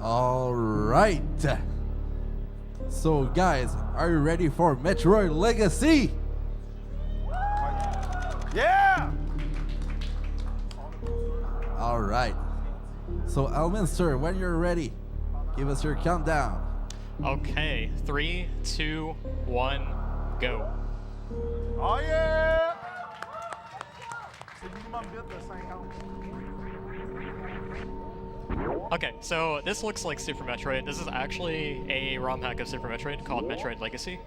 All right. So, guys, are you ready for Metroid Legacy? Yeah! All right. So, Elminster, when you're ready, give us your countdown. Okay, 3, 2, 1, go. Oh yeah! Okay, so this looks like Super Metroid. This is actually a ROM hack of Super Metroid called Metroid Legacy.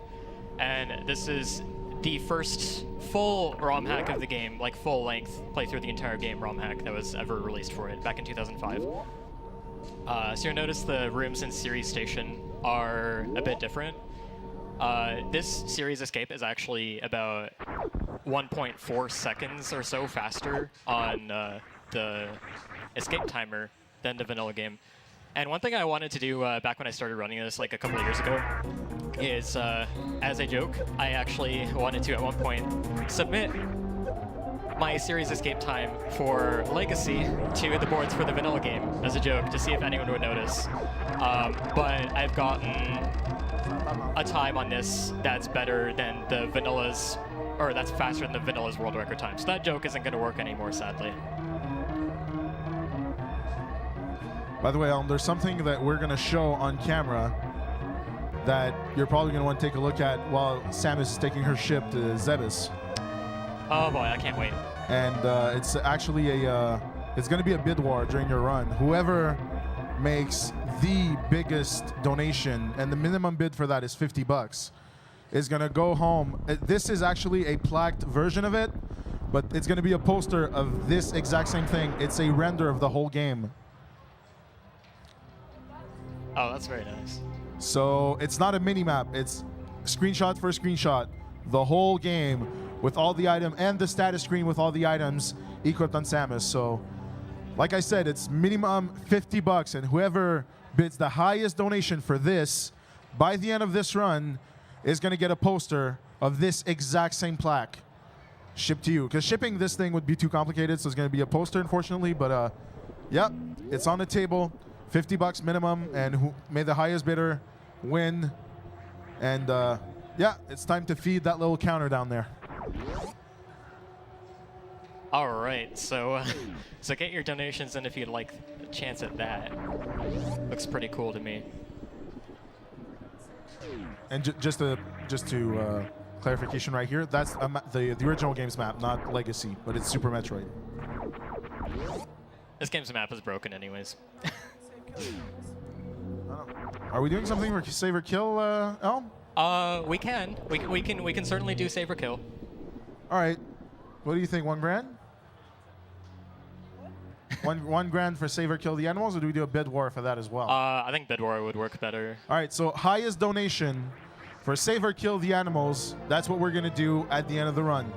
And this is the first full ROM hack of the game, like full length, play through the entire game ROM hack that was ever released for it back in 2005. So you'll notice the rooms in Series Station are a bit different. This Series Escape is actually about 1.4 seconds or so faster on the escape timer than the vanilla game. And one thing I wanted to do back when I started running this like a couple of years ago is, as a joke, I actually wanted to at one point submit my Series Escape time for Legacy to the boards for the vanilla game as a joke to see if anyone would notice. But I've gotten a time on this that's better than the vanilla's, or that's faster than the vanilla's world record time. So that joke isn't going to work anymore, sadly. By the way, there's something that we're going to show on camera that you're probably going to want to take a look at while Samus is taking her ship to Zebes. Oh boy, I can't wait. And it's actually it's going to be a bid war during your run. Whoever makes the biggest donation, and the minimum bid for that is $50, is going to go home. This is actually a plaqued version of it, but it's going to be a poster of this exact same thing. It's a render of the whole game. Oh, that's very nice. So it's not a mini map. It's screenshot for screenshot. The whole game with all the items and the status screen with all the items equipped on Samus. So, like I said, it's minimum $50, and whoever bids the highest donation for this by the end of this run is going to get a poster of this exact same plaque shipped to you. Because shipping this thing would be too complicated, so it's going to be a poster, unfortunately. But yep, it's on the table. $50 minimum, and may the highest bidder win. And yeah, it's time to feed that little counter down there. All right, so so get your donations in if you'd like a chance at that. Looks pretty cool to me. And just to clarification right here, that's the original game's map, not Legacy, but it's Super Metroid. This game's map is broken anyways. Are we doing something for save or kill, Elm? We can certainly do save or kill. All right. What do you think? $1 grand? one grand for save or kill the animals, or do we do a bid war for that as well? I think bid war would work better. All right. So highest donation for save or kill the animals. That's what we're gonna do at the end of the run.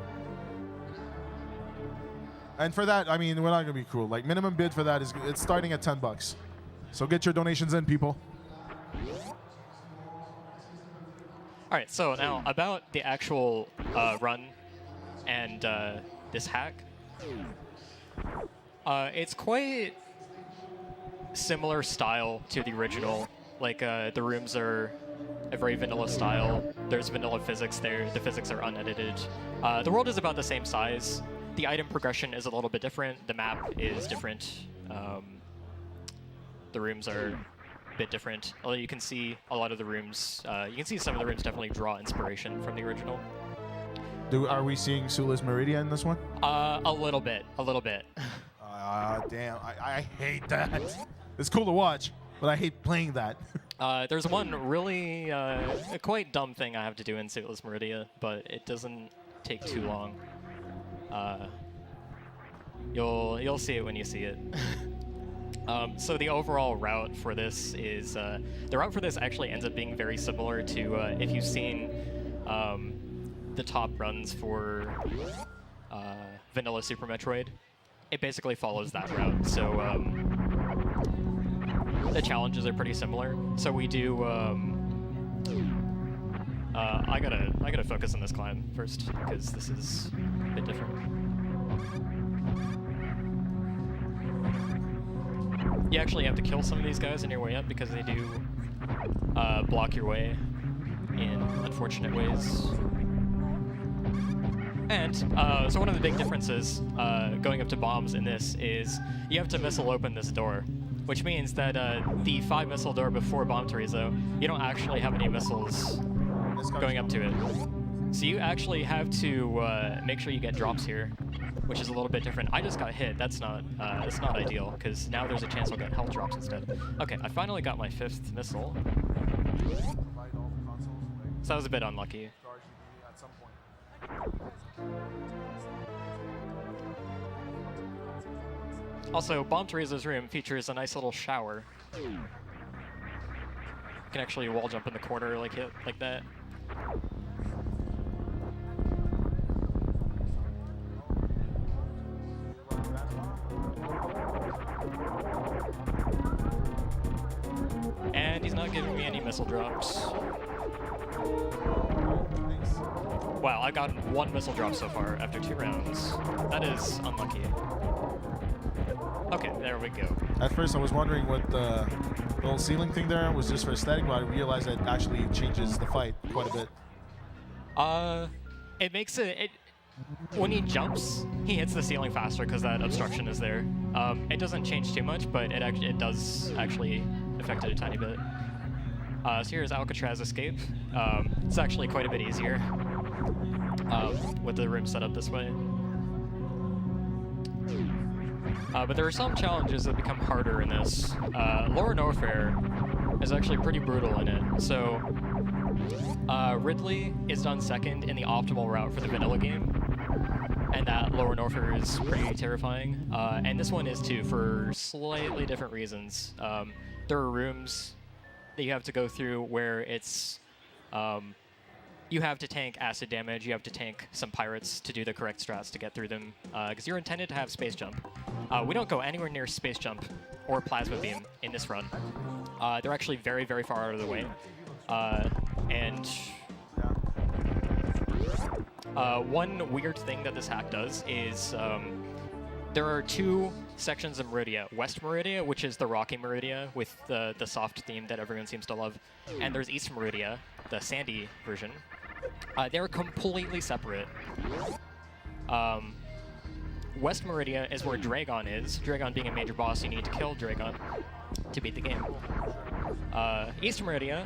And for that, I mean, we're not gonna be cruel. Like minimum bid for that it's starting at $10. So get your donations in, people. All right, so now about the actual run and this hack. It's quite similar style to the original. Like the rooms are a very vanilla style. There's vanilla physics there. The physics are unedited. The world is about the same size. The item progression is a little bit different. The map is different. The rooms are a bit different. Although you can see a lot of the rooms, you can see some of the rooms definitely draw inspiration from the original. Are we seeing Sula's Meridia in this one? A little bit. Damn, I hate that. It's cool to watch, but I hate playing that. There's one really a quite dumb thing I have to do in Sula's Meridia, but it doesn't take too long. You'll see it when you see it. So the overall route for this is, the route for this actually ends up being very similar to, if you've seen the top runs for vanilla Super Metroid, it basically follows that route. So the challenges are pretty similar. So we do, I gotta focus on this climb first, because this is a bit different. You actually have to kill some of these guys on your way up because they do block your way in unfortunate ways. And so one of the big differences going up to bombs in this is you have to missile open this door, which means that the 5 missile door before Bomb Teresa, you don't actually have any missiles going up to it. So you actually have to make sure you get drops here, which is a little bit different. I just got hit. That's not ideal, because now there's a chance I'll get health drops instead. Okay, I finally got my 5th missile. So that was a bit unlucky. Also, Bomb Teresa's room features a nice little shower. You can actually wall jump in the corner like that. And he's not giving me any missile drops. Wow, I got 1 missile drop so far after 2 rounds. That is unlucky. Okay, there we go. At first I was wondering what the little ceiling thing there was just for aesthetic, but I realized that actually changes the fight quite a bit. It makes it when he jumps, he hits the ceiling faster because that obstruction is there. It doesn't change too much, but it does actually affect it a tiny bit. So here's Alcatraz Escape. It's actually quite a bit easier with the room set up this way. But there are some challenges that become harder in this. Lower Norfair is actually pretty brutal in it. So Ridley is done second in the optimal route for the vanilla game, and that Lower Norfair is pretty terrifying. And this one is too, for slightly different reasons. There are rooms that you have to go through where it's you have to tank acid damage, you have to tank some pirates to do the correct strats to get through them, because you're intended to have space jump. We don't go anywhere near space jump or plasma beam in this run. They're actually very, very far out of the way. And one weird thing that this hack does is there are 2 sections of Meridia. West Meridia, which is the rocky Meridia with the soft theme that everyone seems to love. And there's East Meridia, the sandy version. They're completely separate. West Meridia is where Dragon is. Dragon being a major boss, you need to kill Dragon to beat the game. East Meridia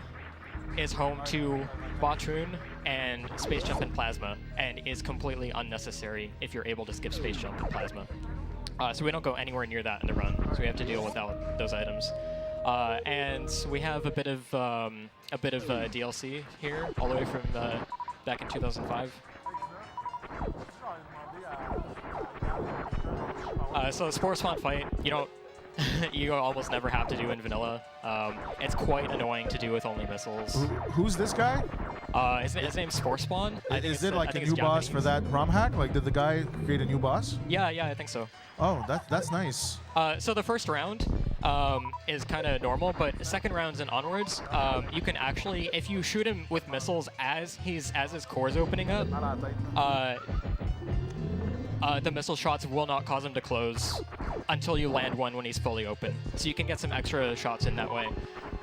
is home to Batroon and Space Jump and Plasma, and is completely unnecessary if you're able to skip Space Jump and Plasma. So we don't go anywhere near that in the run, so we have to deal without those items. And we have a bit of DLC here, all the way from back in 2005. So the Spore Spawn fight, you don't, you almost never have to do in vanilla. It's quite annoying to do with only missiles. Who's this guy? His name's Spore Spawn. Is it like a new boss for that ROM hack? Like, did the guy create a new boss? Yeah, I think so. Oh, that's nice. So the first round is kind of normal, but second rounds and onwards, you can actually, if you shoot him with missiles as his core's opening up, the missile shots will not cause him to close until you land one when he's fully open. So you can get some extra shots in that way.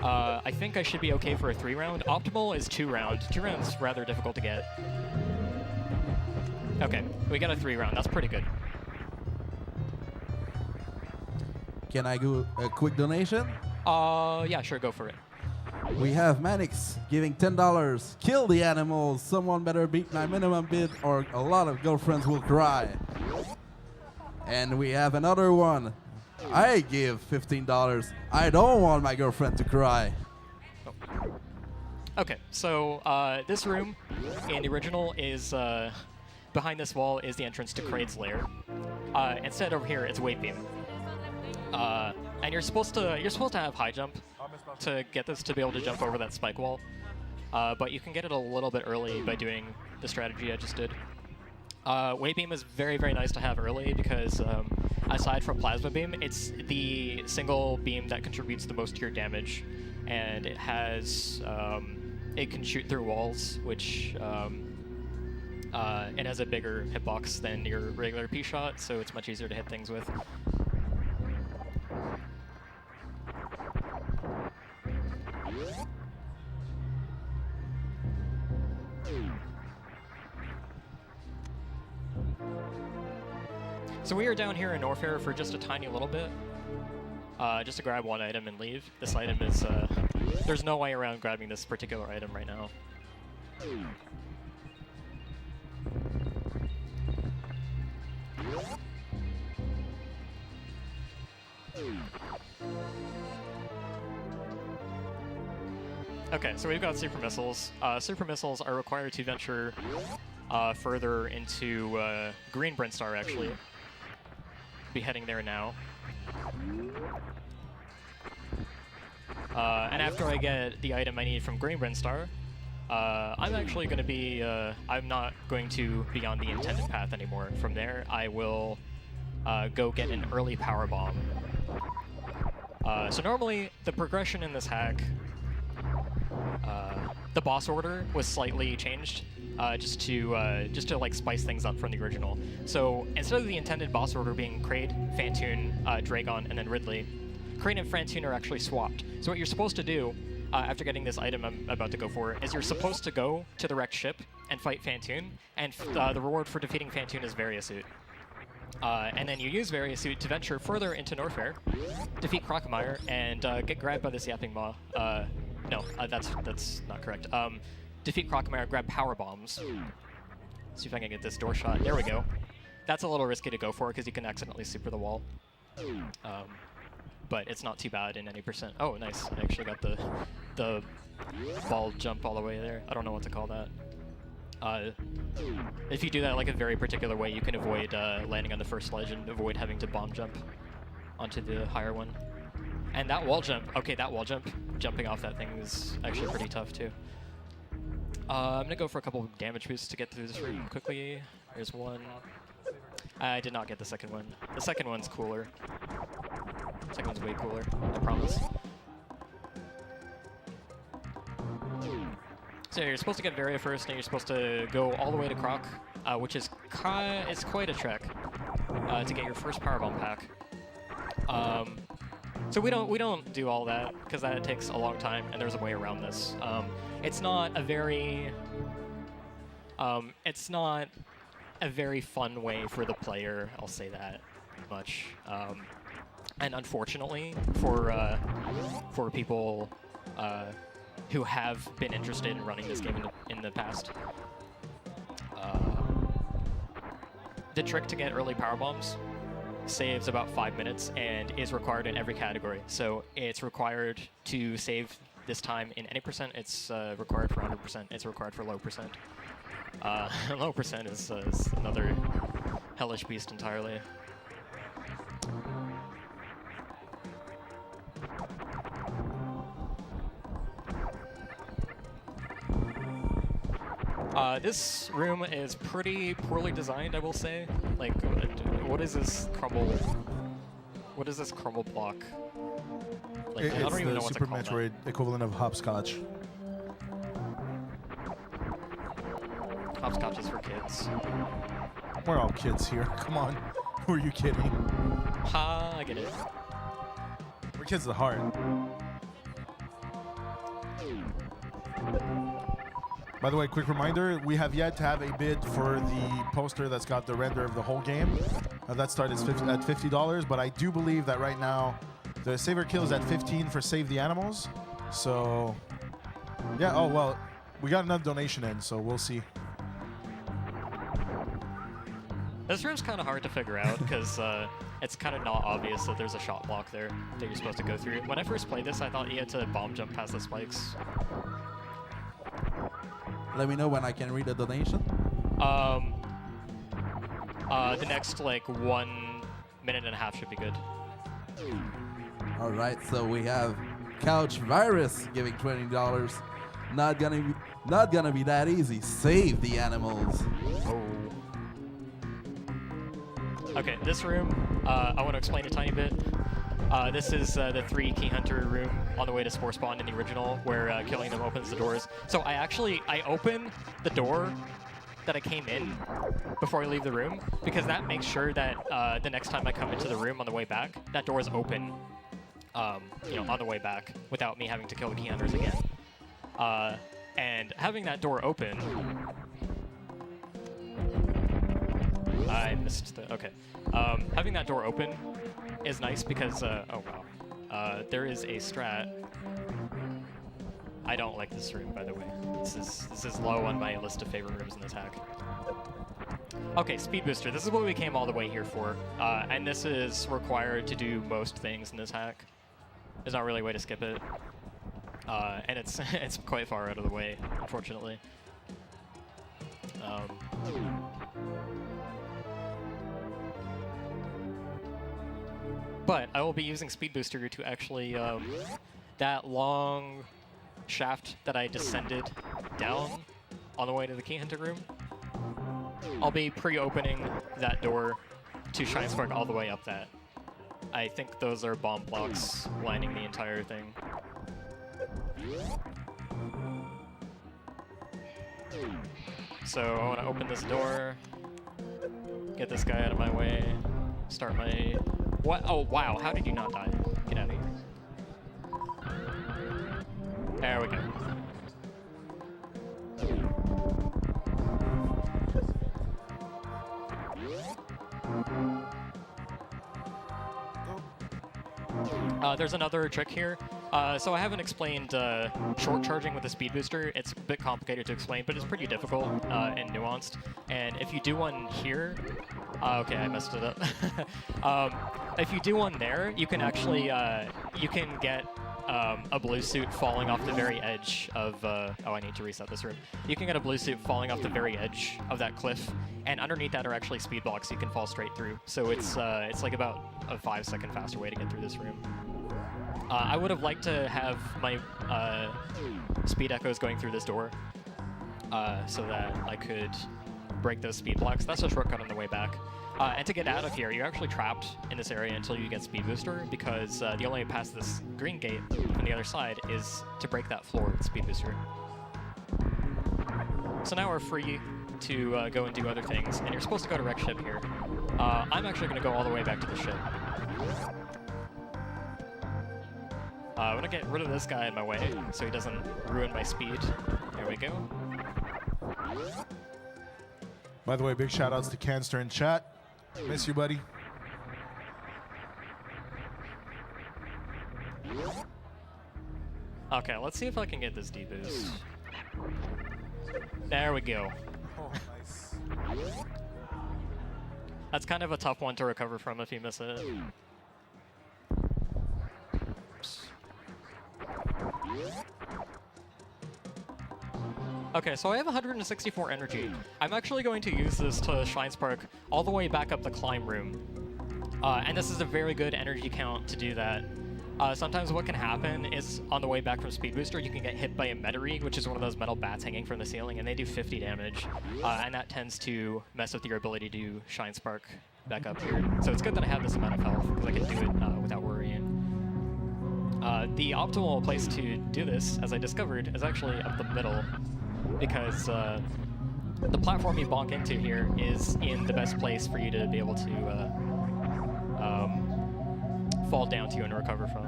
I think I should be okay for a 3-round. Optimal is 2-round. 2-round's rather difficult to get. Okay, we got a 3-round. That's pretty good. Can I do a quick donation? Yeah, sure, go for it. We have Manix giving $10. Kill the animals. Someone better beat my minimum bid or a lot of girlfriends will cry. And we have another one. I give $15. I don't want my girlfriend to cry. Oh. Okay, so this room in the original is behind this wall is the entrance to Kraid's lair. Instead over here it's Weight Beam. And you're supposed to have high jump to get this to be able to jump over that spike wall. But you can get it a little bit early by doing the strategy I just did. Weight Beam is very, very nice to have early because aside from Plasma Beam, it's the single beam that contributes the most to your damage. And it has, it can shoot through walls, which it has a bigger hitbox than your regular P-Shot, so it's much easier to hit things with. So we are down here in Norfair for just a tiny little bit, just to grab one item and leave. This item is, there's no way around grabbing this particular item right now. Okay, so we've got super missiles. Super missiles are required to venture further into Green Brinstar, actually. Be heading there now. And after I get the item I need from Green Brinstar, I'm actually going to be, I'm not going to be on the intended path anymore. From there, I will go get an early power bomb. So normally, the progression in this hack, the boss order was slightly changed, just to like spice things up from the original. So instead of the intended boss order being Kraid, Phantoon, Dragon, and then Ridley, Kraid and Phantoon are actually swapped. So what you're supposed to do after getting this item I'm about to go for is you're supposed to go to the wrecked ship and fight Phantoon, and the reward for defeating Phantoon is Variasuit. And then you use Variasuit to venture further into Norfair, defeat Crocomire, and get grabbed by this yapping maw. No, that's not correct. Defeat Crocomire, grab power bombs. See if I can get this door shot. There we go. That's a little risky to go for because you can accidentally super the wall. But it's not too bad in any percent. Oh, nice. I actually got the ball jump all the way there. I don't know what to call that. If you do that like a very particular way, you can avoid landing on the first ledge and avoid having to bomb jump onto the higher one. And that wall jump, okay, that wall jump, jumping off that thing is actually pretty tough too. I'm gonna go for a couple of damage boosts to get through this room quickly. There's one. I did not get the second one. The second one's cooler. The second one's way cooler, I promise. So you're supposed to get Varia first, and you're supposed to go all the way to Croc, which is it's quite a trek to get your first powerbomb pack. So we don't do all that because that takes a long time, and there's a way around this. It's not a very fun way for the player. I'll say that much. And unfortunately, for people who have been interested in running this game in the past, the trick to get early power bombs saves about 5 minutes and is required in every category. So it's required to save this time in any percent. It's required for 100%. It's required for low percent. Low percent is another hellish beast entirely. This room is pretty poorly designed, I will say. Like, what is this crumble? What is this crumble block? Like, I don't even know what to call Super Metroid that. equivalent of hopscotch. Hopscotch is for kids. We're all kids here. Come on. Who are you kidding? Ha, I get it. We're kids at heart. By the way, quick reminder, we have yet to have a bid for the poster that's got the render of the whole game. That started at $50, but I do believe that right now the saver kill is at 15 for Save the Animals. So, yeah, oh, well, we got another donation in, so we'll see. This room's kind of hard to figure out because it's kind of not obvious that there's a shot block there that you're supposed to go through. When I first played this, I thought you had to bomb jump past the spikes. Let me know when I can read the donation. The next like 1 minute and a half should be good. All right, so we have Couch Virus giving $20. Not gonna be that easy. Save the animals. Oh. Okay, this room, I want to explain a tiny bit. This is the 3 Key Hunter room on the way to Spore Spawn in the original, where killing them opens the doors. So I open the door that I came in before I leave the room, because that makes sure that the next time I come into the room on the way back, that door is open, on the way back, without me having to kill the Key Hunters again. And having that door open I missed the. Okay. Having that door open is nice because. Oh wow. There is a strat. I don't like this room, by the way. This is low on my list of favorite rooms in this hack. Okay, speed booster. This is what we came all the way here for, and this is required to do most things in this hack. There's not really a way to skip it, and it's it's quite far out of the way, unfortunately. But I will be using speed booster to actually that long shaft that I descended down on the way to the key hunter room. I'll be pre-opening that door to Shine Spark all the way up that. I think those are bomb blocks lining the entire thing. So I want to open this door, get this guy out of my way, start my... What? Oh wow, how did you not die? Get out of here. There we go. There's another trick here. So I haven't explained short charging with a speed booster. It's a bit complicated to explain, but it's pretty difficult and nuanced. And if you do one here, okay, I messed it up. If you do one there, you can actually you can get a blue suit falling off the very edge of. Oh, I need to reset this room. You can get a blue suit falling off the very edge of that cliff, and underneath that are actually speed blocks you can fall straight through. So it's like about a 5-second faster way to get through this room. I would have liked to have my speed echoes going through this door so that I could break those speed blocks. That's a shortcut on the way back. And to get out of here, you're actually trapped in this area until you get speed booster, because the only way past this green gate from the other side is to break that floor with speed booster. So now we're free to go and do other things, and you're supposed to go to wreck ship here. I'm actually going to go all the way back to the ship. I want to get rid of this guy in my way so he doesn't ruin my speed. There we go. By the way, big shout outs to Canster in chat. Miss you, buddy. Okay, let's see if I can get this D-boost. There we go. Oh, nice. That's kind of a tough one to recover from if you miss it. Okay, so I have 164 energy. I'm actually going to use this to Shine Spark all the way back up the climb room. And this is a very good energy count to do that. Sometimes what can happen is on the way back from Speed Booster, you can get hit by a Metroid, which is one of those metal bats hanging from the ceiling, and they do 50 damage. And that tends to mess with your ability to Shine Spark back up here. So it's good that I have this amount of health, because I can do it without worrying. The optimal place to do this, as I discovered, is actually up the middle, because the platform you bonk into here is in the best place for you to be able to fall down to and recover from.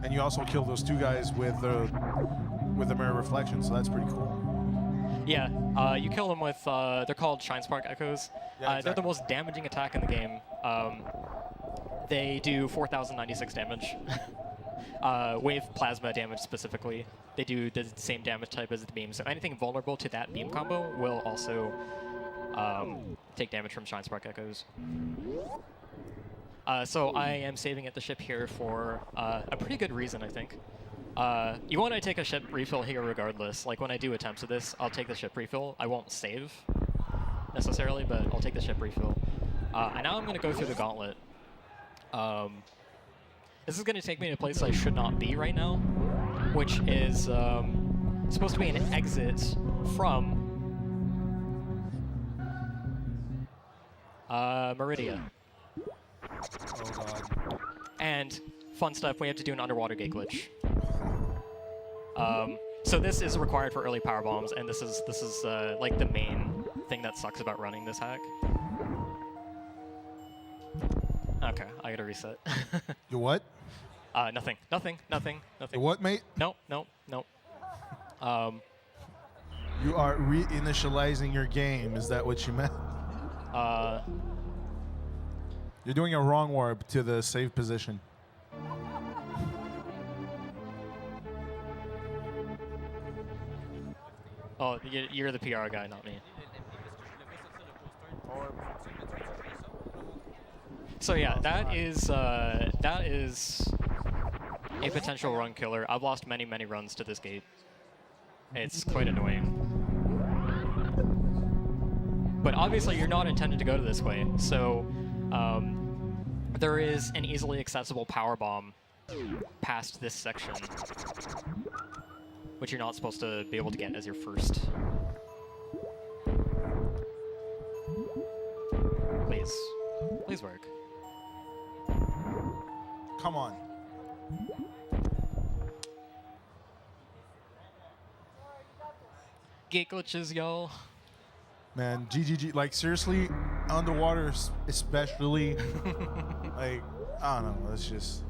And you also kill those two guys with the mirror reflection, so that's pretty cool. Yeah, you kill them with, they're called Shine Spark Echoes. Yeah, exactly. They're the most damaging attack in the game. They do 4,096 damage. Wave plasma damage specifically. They do the same damage type as the beam, so anything vulnerable to that beam combo will also take damage from Shine Spark Echoes. So I am saving at the ship here for a pretty good reason, I think. You want to take a ship refill here regardless. Like when I do attempts of this, I'll take the ship refill. I won't save necessarily, but I'll take the ship refill. And now I'm going to go through the gauntlet. This is going to take me to a place I should not be right now, which is supposed to be an exit from Meridia. Oh god. And fun stuff, we have to do an underwater gate glitch. So this is required for early power bombs, and this is like the main thing that sucks about running this hack. Okay, I gotta reset. You what? Nothing. You what, mate? Nope. You are reinitializing your game. Is that what you meant? You're doing a wrong warp to the save position. Oh, you're the PR guy, not me. So yeah, that is a potential run killer. I've lost many runs to this gate. It's quite annoying. But obviously you're not intended to go to this way, so there is an easily accessible power bomb past this section, which you're not supposed to be able to get as your first. Please work. Come on. Gate glitches, y'all. Man, GGG. Like, seriously, underwater especially, like, I don't know, it's just...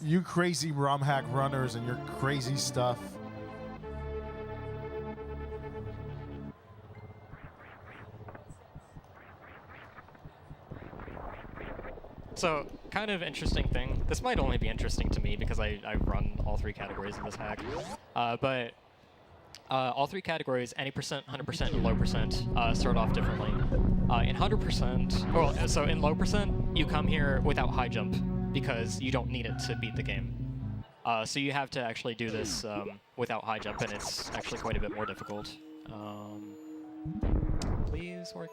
You crazy ROM hack runners and your crazy stuff. So, kind of interesting thing. This might only be interesting to me because I run all 3 categories of this hack. But all 3 categories, any percent, 100%, and low percent, start off differently. In 100%, well, so in low percent, you come here without high jump because you don't need it to beat the game. So you have to actually do this without high jump, and it's actually quite a bit more difficult. Please work.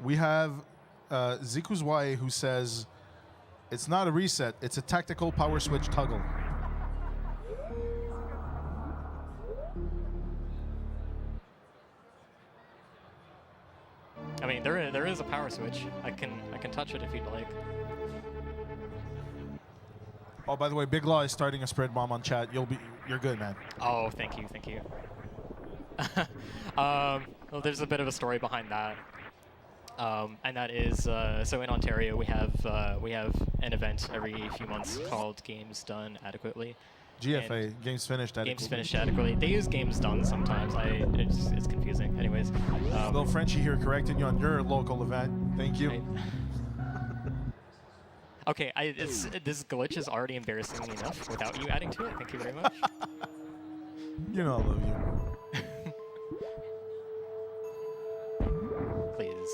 We have Ziku's Y who says, it's not a reset, it's a tactical power switch toggle. I mean, there is a power switch. I can touch it if you'd like. Oh, by the way, Big Law is starting a spread bomb on chat. You're good, man. Oh, thank you. Well, there's a bit of a story behind that. And that is, so in Ontario we have an event every few months called Games Done Adequately. GFA, Games Finished Adequately. Games Finished Adequately. They use Games Done sometimes. It's confusing. Anyways. Little Frenchie here correcting you on your local event. Thank you. Right. Okay, this glitch is already embarrassing me enough without you adding to it. Thank you very much. You know I love you. Please.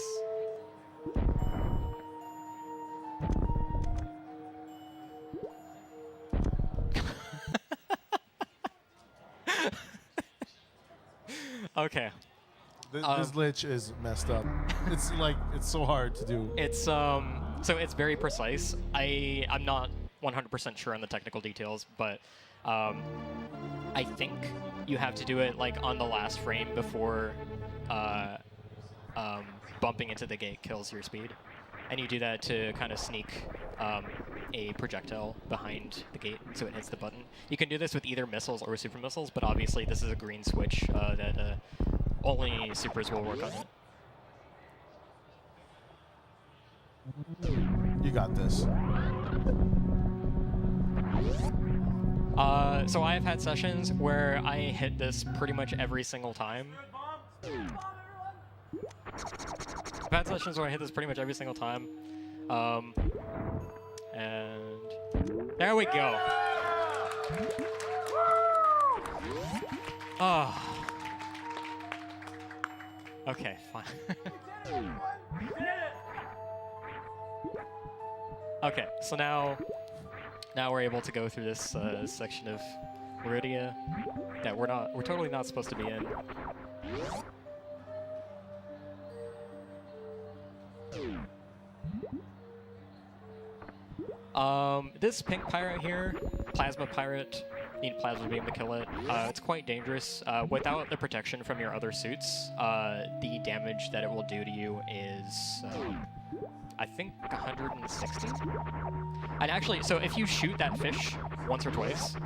Okay. This glitch is messed up. It's like, it's so hard to do. It's so it's very precise. I'm not 100% sure on the technical details, but I think you have to do it like on the last frame before bumping into the gate kills your speed, and you do that to kind of sneak a projectile behind the gate so it hits the button. You can do this with either missiles or super missiles, but obviously this is a green switch that only supers will work on it. You got this. So I have had sessions where I hit this pretty much every single time. I've had sessions where I hit this pretty much every single time. And there we go. Oh. Okay, fine. Okay, so now we're able to go through this section of ElminsterRTA that we're totally not supposed to be in. This pink pirate here, Plasma Pirate, need Plasma Beam to kill it. It's quite dangerous. Without the protection from your other suits, the damage that it will do to you is, I think, 160. And actually, so if you shoot that fish once or twice,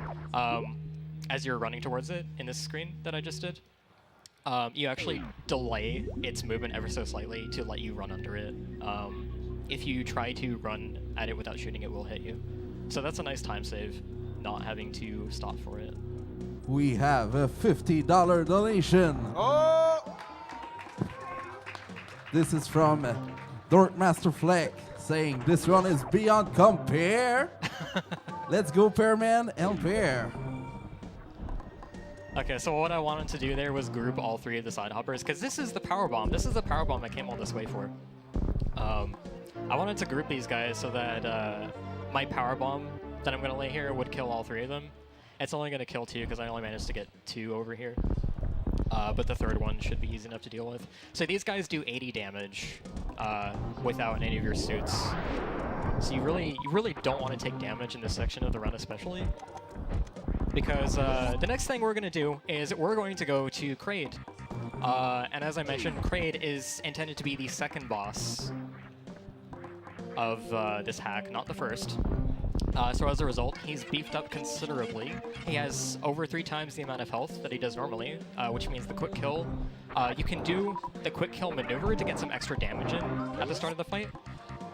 as you're running towards it in this screen that I just did, you actually delay its movement ever so slightly to let you run under it. If you try to run at it without shooting, it will hit you. So that's a nice time save, not having to stop for it. We have a $50 donation. Oh! This is from Dorkmaster Fleck saying this one is beyond compare. Let's go, Pearman and Pear. Okay, so what I wanted to do there was group all three of the side hoppers, because this is the power bomb. This is the power bomb I came all this way for. I wanted to group these guys so that my power bomb that I'm going to lay here would kill all three of them. It's only going to kill two because I only managed to get two over here. But the third one should be easy enough to deal with. So these guys do 80 damage without any of your suits. So you really don't want to take damage in this section of the run especially. Because the next thing we're going to do is we're going to go to Kraid. And as I mentioned, Kraid is intended to be the second boss of this hack, not the first. So as a result, he's beefed up considerably. He has over 3 times the amount of health that he does normally, which means the quick kill. You can do the quick kill maneuver to get some extra damage in at the start of the fight,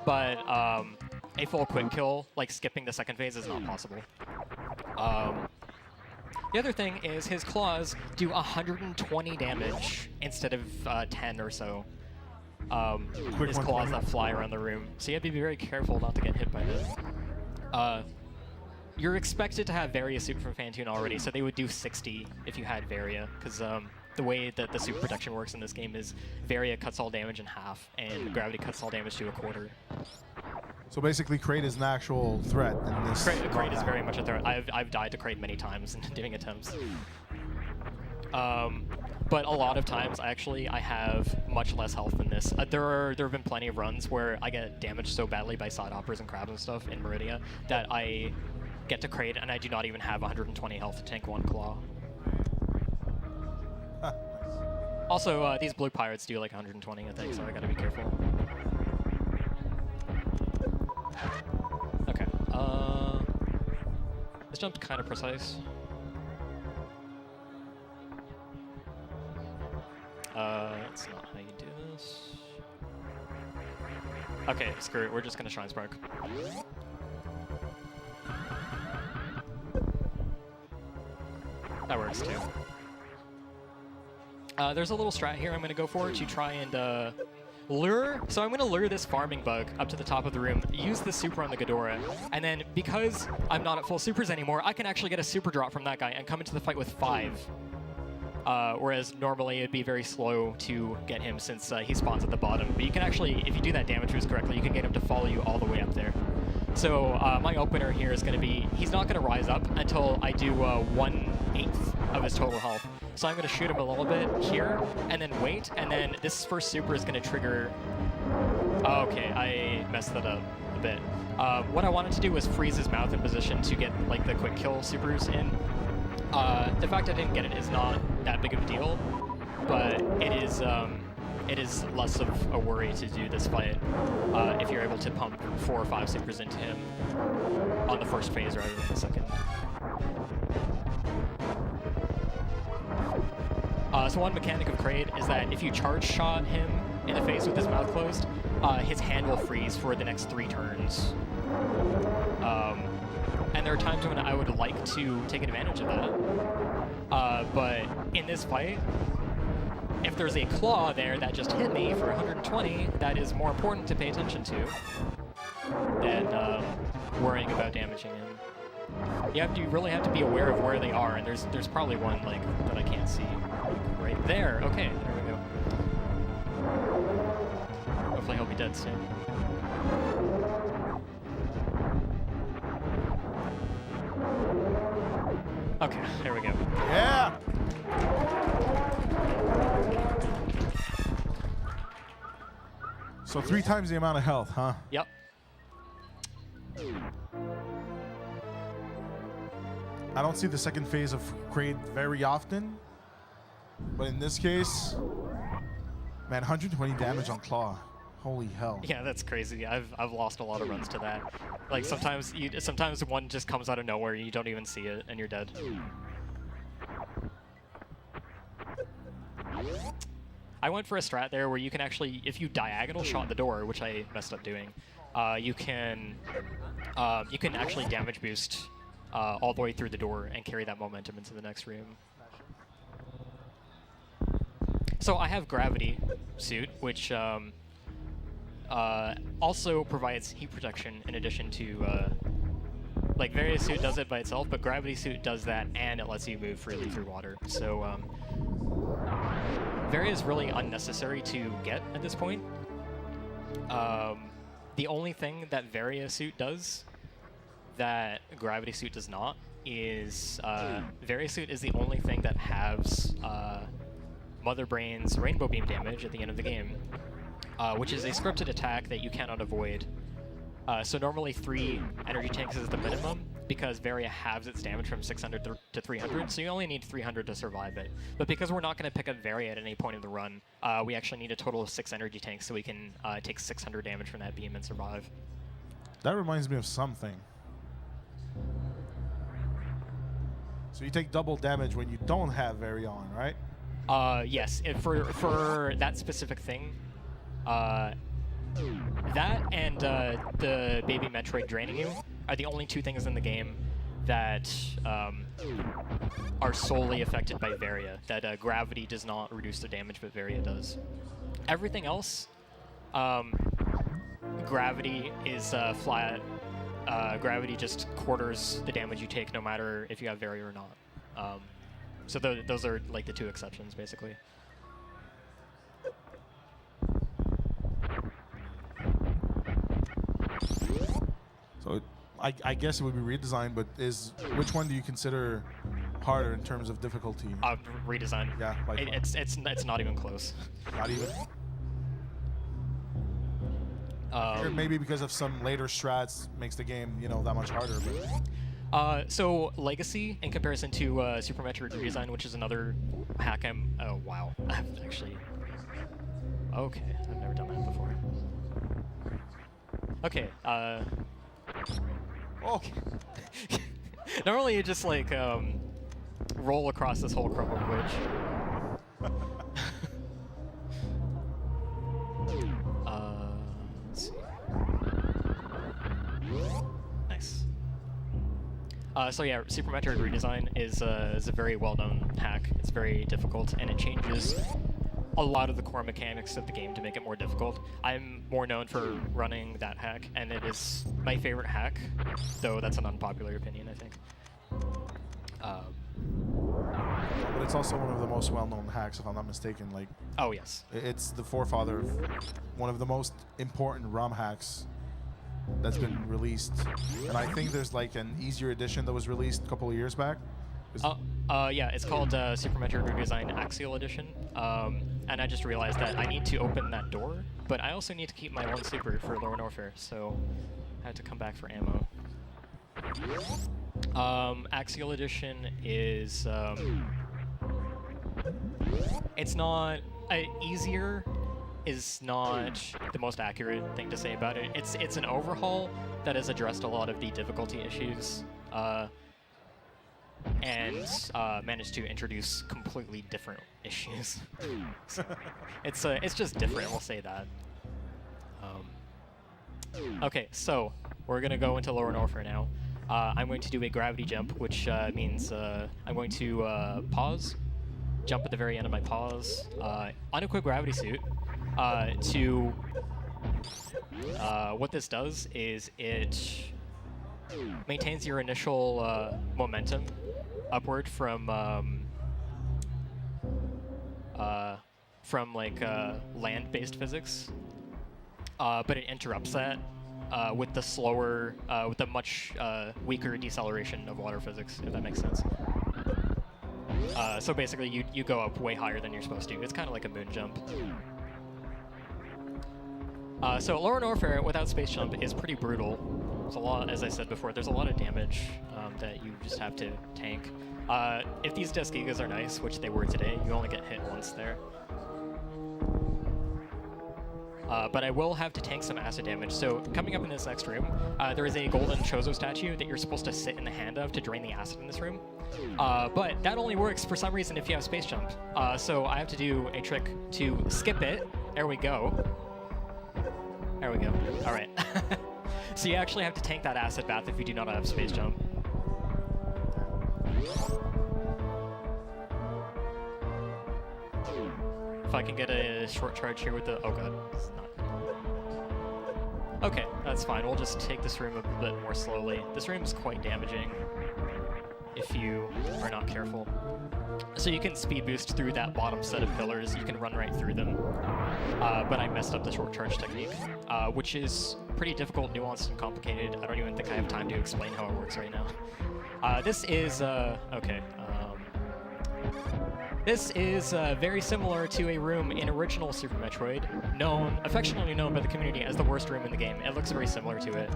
but a full quick kill, like skipping the second phase, is not possible. The other thing is his claws do 120 damage instead of 10 or so. His claws that fly around the room. So you have to be very careful not to get hit by this. You're expected to have Varia suit from Phantoon already, so they would do 60 if you had Varia, because the way that the suit protection works in this game is Varia cuts all damage in half, and Gravity cuts all damage to a quarter. So basically, Kraid is an actual threat in this. Kraid is very much a threat. I've died to Kraid many times in doing attempts. But a lot of times, actually, I have much less health than this. There have been plenty of runs where I get damaged so badly by side hoppers and crabs and stuff in Meridia that I get to Kraid and I do not even have 120 health to tank 1 claw. Also, these blue pirates do like 120, I think, so I gotta be careful. Okay, this jump's kind of precise. That's not how you do this. Okay, screw it, we're just gonna Shrine Spark. That works too. There's a little strat here I'm gonna go for to try and lure. So I'm gonna lure this farming bug up to the top of the room, use the super on the Ghidorah, and then because I'm not at full supers anymore, I can actually get a super drop from that guy and come into the fight with 5. Whereas normally it'd be very slow to get him since he spawns at the bottom. But you can actually, if you do that damage boost correctly, you can get him to follow you all the way up there. So my opener here is going to be, he's not going to rise up until I do 1/8 of his total health. So I'm going to shoot him a little bit here, and then wait, and then this first super is going to trigger... Oh, okay, I messed that up a bit. What I wanted to do was freeze his mouth in position to get like the quick kill supers in. The fact I didn't get it is not that big of a deal, but it is less of a worry to do this fight if you're able to pump 4 or 5 supers into him on the first phase rather than the second. So one mechanic of Kraid is that if you charge shot him in the face with his mouth closed, his hand will freeze for the next 3 turns. And there are times when I would like to take advantage of that. But in this fight, if there's a claw there that just hit me for 120, that is more important to pay attention to than worrying about damaging him. You really have to be aware of where they are, and there's probably one like that I can't see right there. Okay, there we go. Hopefully he'll be dead soon. Okay, there we go. Yeah! So 3 times the amount of health, huh? Yep. I don't see the second phase of Kraid very often, but in this case, man, 120 damage on Claw. Holy hell. Yeah, that's crazy. I've lost a lot of runs to that. Like sometimes one just comes out of nowhere and you don't even see it and you're dead. I went for a strat there where you can actually, if you diagonal shot the door, which I messed up doing, you can you can actually damage boost all the way through the door and carry that momentum into the next room. So I have Gravity Suit, which also provides heat protection in addition to, like Various Suit does it by itself, but Gravity Suit does that and it lets you move freely through water. So Varia is really unnecessary to get at this point. The only thing that Varia Suit does that Gravity Suit does not is Varia Suit is the only thing that halves Mother Brain's Rainbow Beam damage at the end of the game, which is a scripted attack that you cannot avoid. So normally 3 energy tanks is the minimum because Varia halves its damage from 600 to 300, so you only need 300 to survive it. But because we're not going to pick up Varia at any point in the run, we actually need a total of 6 energy tanks so we can take 600 damage from that beam and survive. That reminds me of something. So you take double damage when you don't have Varia on, right? Yes, for that specific thing, that and the baby Metroid draining you are the only 2 things in the game that are solely affected by Varia. That Gravity does not reduce the damage, but Varia does. Everything else, Gravity is flat. Gravity just quarters the damage you take, no matter if you have Varia or not. So those are like the 2 exceptions, basically. So I guess it would be redesigned, but which one do you consider harder in terms of difficulty? Redesign. Yeah, by far. It's not even close. Not even. Or maybe because of some later strats makes the game, that much harder. But so Legacy, in comparison to Super Metroid Redesign, which is another hack oh wow, I've actually... Okay, I've never done that before. Okay, oh. Normally you just like roll across this whole crumbled bridge. Let's see. Nice. So yeah, Super Metroid Redesign is a very well-known hack. It's very difficult, and it changes a lot of the core mechanics of the game to make it more difficult. I'm more known for running that hack, and it is my favorite hack, though that's an unpopular opinion, I think. But it's also one of the most well-known hacks, if I'm not mistaken. Like, oh yes, it's the forefather of one of the most important ROM hacks that's been released. And I think there's like an easier edition that was released a couple of years back. Yeah, it's called Super Metroid Redesign Axial Edition. And I just realized that I need to open that door, but I also need to keep my 1 super for Lower Warfare, so I had to come back for ammo. Axial Edition is... it's not... easier is not the most accurate thing to say about it. It's an overhaul that has addressed a lot of the difficulty issues, and managed to introduce completely different issues. So it's just different, we'll say that. Okay, so we're gonna go into Lower Warfare now. I'm going to do a gravity jump, which means I'm going to pause, jump at the very end of my pause, unequip gravity suit. What this does is it maintains your initial momentum upward from like land-based physics, but it interrupts that with the slower, with the much weaker deceleration of water physics, if that makes sense. So basically, you go up way higher than you're supposed to. It's kind of like a moon jump. So Lower Warfare without space jump is pretty brutal. There's a lot, as I said before, there's a lot of damage that you just have to tank. If these Deskigas are nice, which they were today, you only get hit once there. But I will have to tank some acid damage. So coming up in this next room, there is a golden Chozo statue that you're supposed to sit in the hand of to drain the acid in this room. But that only works for some reason if you have space jump. So I have to do a trick to skip it. There we go. There we go. All right. So you actually have to tank that acid bath if you do not have space jump. If I can get a short charge here with the... Oh god, it's not. Okay, that's fine. We'll just take this room a bit more slowly. This room is quite damaging if you are not careful. So you can speed boost through that bottom set of pillars. You can run right through them. But I messed up the short charge technique, which is pretty difficult, nuanced, and complicated. I don't even think I have time to explain how it works right now. This is... okay. This is very similar to a room in original Super Metroid, affectionately known by the community as the worst room in the game. It looks very similar to it.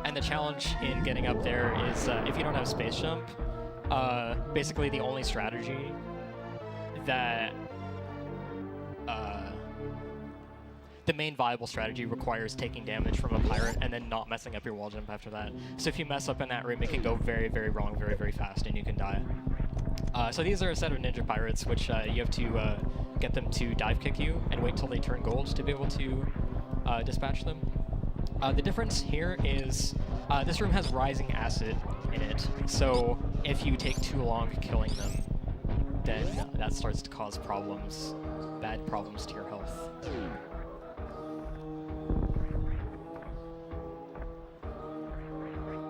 And the challenge in getting up there is if you don't have space jump, basically the only strategy that... the main viable strategy requires taking damage from a pirate and then not messing up your wall jump after that. So if you mess up in that room, it can go very, very wrong very, very fast and you can die. So these are a set of ninja pirates, which you have to get them to dive kick you and wait till they turn gold to be able to dispatch them. The difference here is this room has rising acid in it, so if you take too long killing them, then that starts to cause problems, bad problems to your health.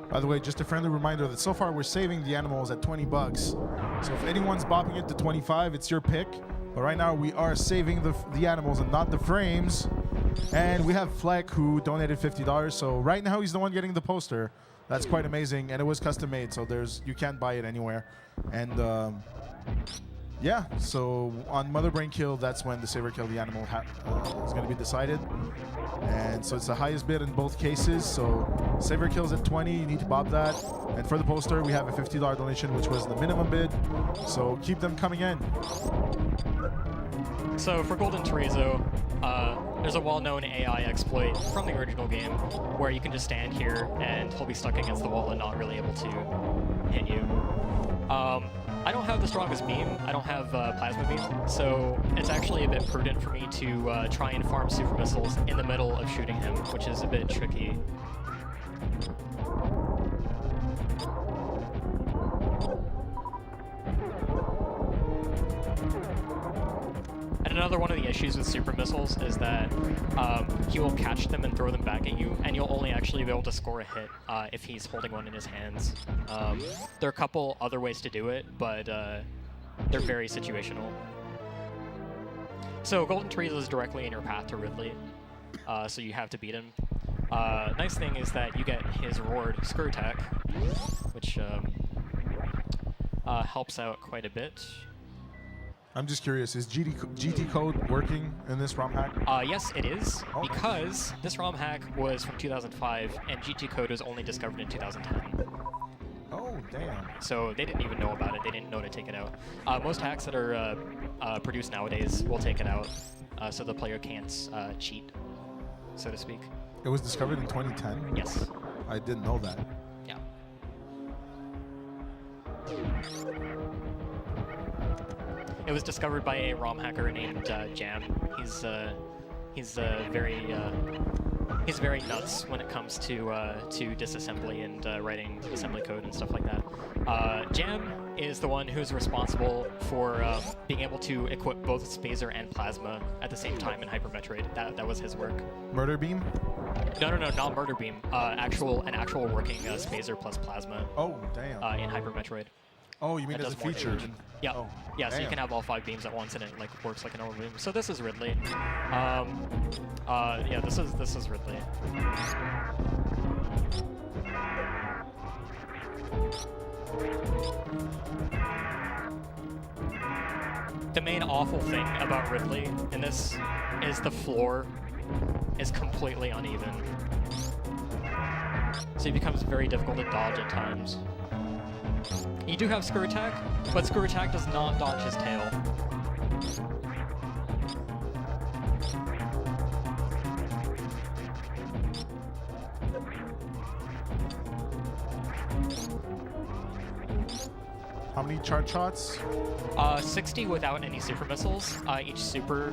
By the way, just a friendly reminder that so far we're saving the animals at 20 bucks. So if anyone's bopping it to 25, it's your pick. But right now we are saving the animals and not the frames. And we have Fleck who donated $50. So right now he's the one getting the poster. That's quite amazing. And it was custom made, so you can't buy it anywhere. And yeah, so on Mother Brain Kill, that's when the saver kill the animal is going to be decided. And so it's the highest bid in both cases. So saver kills at 20, you need to bob that. And for the poster, we have a $50 donation, which was the minimum bid. So keep them coming in. So for Golden Chorizo, there's a well-known AI exploit from the original game where you can just stand here and he'll be stuck against the wall and not really able to hit you. I don't have the strongest beam. I don't have plasma beam, so it's actually a bit prudent for me to try and farm super missiles in the middle of shooting him, which is a bit tricky. And another one of the issues with super missiles is that he will catch them and throw them back at you, and you'll only actually be able to score a hit if he's holding one in his hands. There are a couple other ways to do it, but they're very situational. So Golden Chorizo is directly in your path to Ridley, so you have to beat him. Nice thing is that you get his reward, Screw Attack, which helps out quite a bit. I'm just curious, is GT code working in this ROM hack? Yes, it is, because this ROM hack was from 2005, and GT code was only discovered in 2010. Oh, damn. So they didn't even know about it. They didn't know to take it out. Most hacks that are produced nowadays will take it out, so the player can't cheat, so to speak. It was discovered in 2010? Yes. I didn't know that. Yeah. It was discovered by a ROM hacker named Jam. He's very nuts when it comes to disassembly and writing assembly code and stuff like that. Jam is the one who's responsible for being able to equip both Spazer and Plasma at the same time in Hyper Metroid. That was his work. Murder Beam? No, not Murder Beam. An actual working Spazer plus Plasma. Oh, damn. In Hyper Metroid. Oh, you mean as a feature? Yeah, oh, yeah. So you damn. can have all 5 beams at once, and it like works like a normal beam. So this is Ridley. Yeah, this is Ridley. The main awful thing about Ridley in this is the floor is completely uneven, so it becomes very difficult to dodge at times. You do have Screw Attack, but Screw Attack does not dodge his tail. How many charge shots? 60 without any super missiles. Each super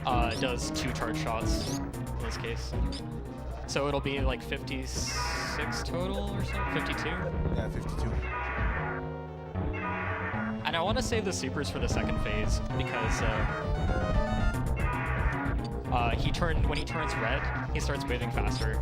does 2 charge shots in this case. So it'll be like 56 total or something? 52? Yeah, 52. And I want to save the supers for the second phase because when he turns red, he starts moving faster.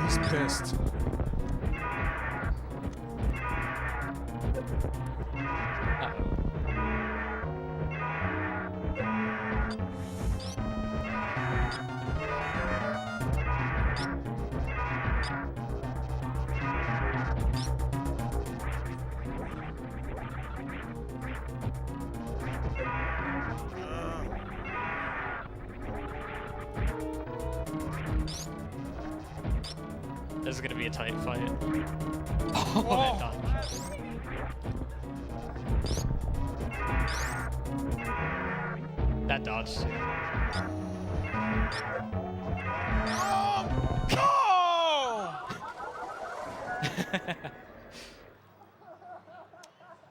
He's pissed. This is gonna be a tight fight. Oh, that dodge. That dodge too.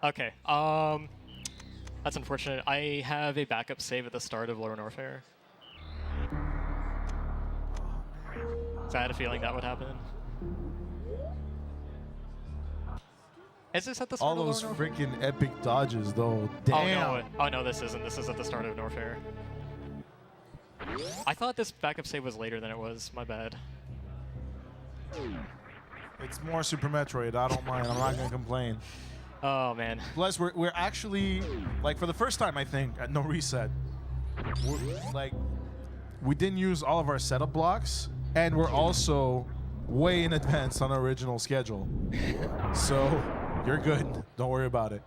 Okay, that's unfortunate. I have a backup save at the start of Lower Norfair. So I had a feeling that would happen. Is this at the start All of those Lower Norfair? freaking epic dodges, though. Damn. Oh no, this isn't. This is at the start of Norfair. I thought this backup save was later than it was. My bad. It's more Super Metroid. I don't mind. I'm not gonna complain. Oh man. Plus, we're actually, like, for the first time, I think, at NoReset, we didn't use all of our setup blocks, and we're also way in advance on our original schedule. So, you're good. Don't worry about it.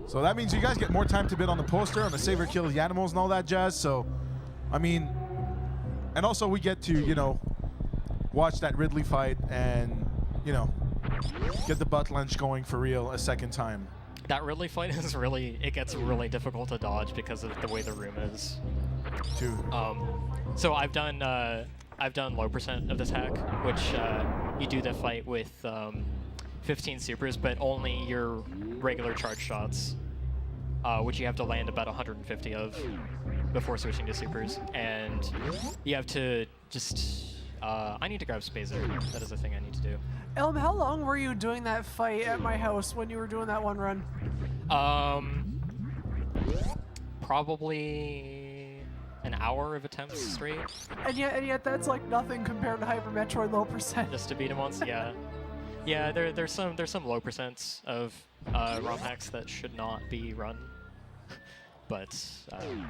So that means you guys get more time to bid on the poster, on the save or kill the animals and all that jazz. So, I mean, and also we get to, you know, watch that Ridley fight and, you know, get the butt lunch going for real a second time. That Ridley fight is it gets really difficult to dodge because of the way the room is. Too. So I've done low percent of this hack, which you do the fight with 15 supers, but only your regular charge shots, which you have to land about 150 of before switching to supers, and you have to just. I need to grab Spazer. That is a thing I need to do. Elm, how long were you doing that fight at my house when you were doing that one run? Probably an hour of attempts straight. And yet that's like nothing compared to Hyper Metroid low percent. Just to beat him once, yeah. Yeah, there's some low percents of ROM hacks that should not be run. But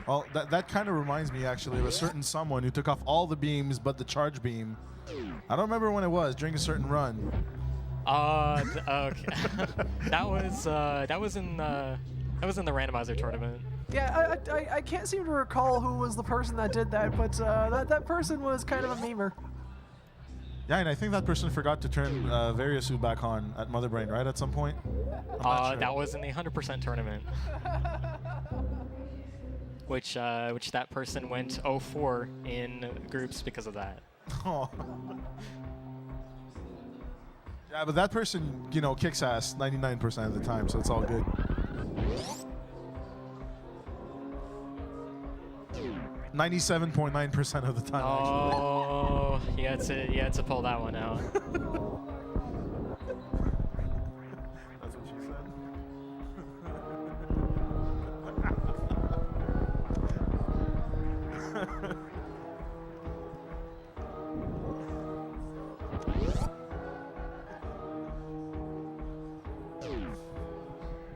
well, that kind of reminds me actually of a certain someone who took off all the beams but the charge beam. I don't remember when it was during a certain run. Okay. that was in the randomizer tournament. Yeah, I can't seem to recall who was the person that did that, but that person was kind of a memer. Yeah, and I think that person forgot to turn Variasuit back on at Motherbrain, right, at some point? Sure. That was in the 100% tournament. Which that person went 0-4 in groups because of that. Oh. Yeah, but that person, you know, kicks ass 99% of the time, so it's all good. 97.9% of the time. Oh, you had to pull that one out. That's what she said.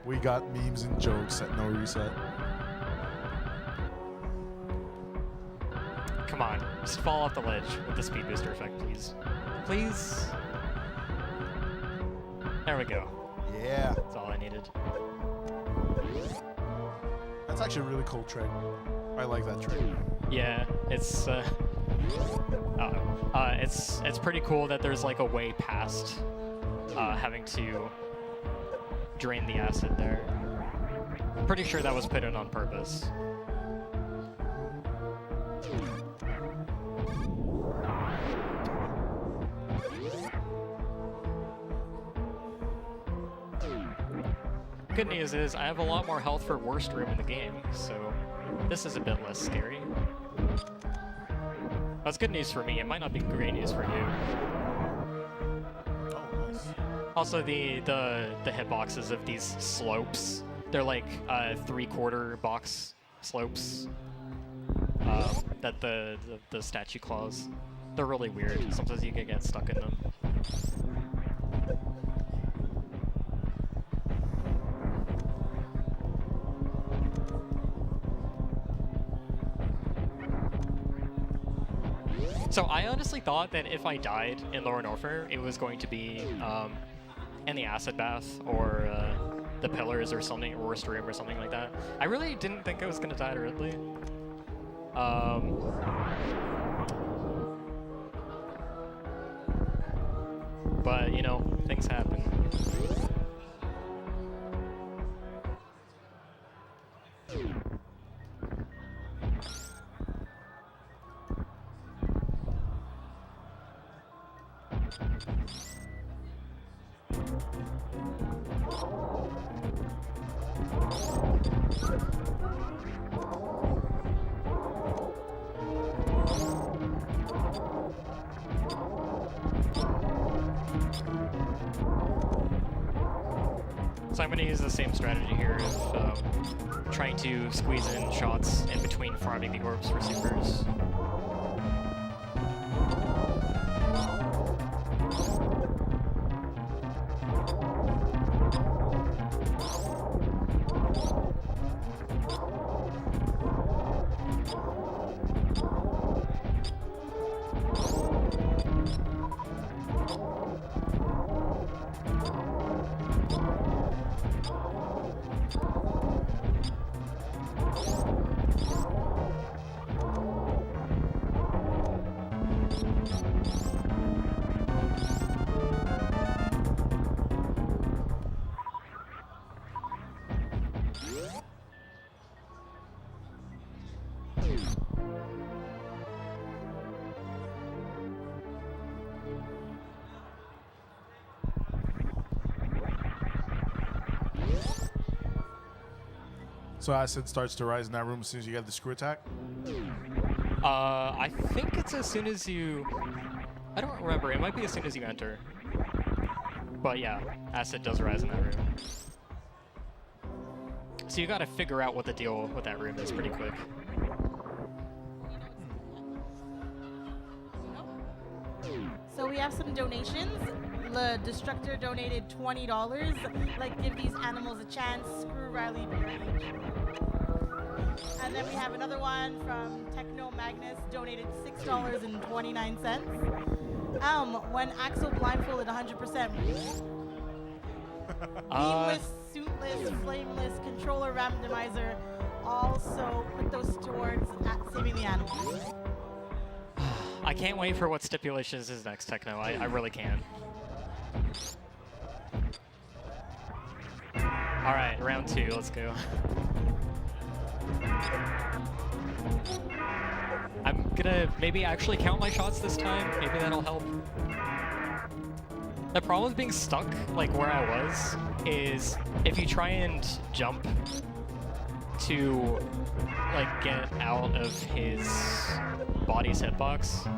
We got memes and jokes at NoReset. Come on, just fall off the ledge with the speed booster effect, please. Please. There we go. Yeah. That's all I needed. That's actually a really cool trick. I like that trick. Yeah, it's pretty cool that there's like a way past having to drain the acid there. I'm pretty sure that was put in on purpose. good news is I have a lot more health for worst room in the game, so this is a bit less scary. That's good news for me. It might not be great news for you. Oh, nice. Also, the hitboxes of these slopes, they're like 3/4 box slopes that the statue claws. They're really weird. Sometimes you can get stuck in them. So I honestly thought that if I died in Lower Norfair, it was going to be in the acid bath or the pillars or something, or worst room or something like that. I really didn't think I was going to die to Ridley. But, you know, things happen. So I'm going to use the same strategy here of trying to squeeze in shots in between farming the orbs for supers. So acid starts to rise in that room as soon as you get the screw attack? I think it's as soon as you... I don't remember. It might be as soon as you enter. But yeah, acid does rise in that room. So you gotta figure out what the deal with that room is pretty quick. So we have some donations. The Destructor donated $20. Like, give these animals a chance. Screw Riley Berry. And then we have another one from Techno Magnus, donated $6.29. When Axel blindfolded 100%. Beamless, suitless, flameless, controller randomizer. Also put those towards saving the animals. I can't wait for what stipulations is next, Techno. I really can. Alright, round 2, let's go. I'm gonna maybe actually count my shots this time. Maybe that'll help. The problem with being stuck, like where I was, is if you try and jump to like get out of his body's hitbox,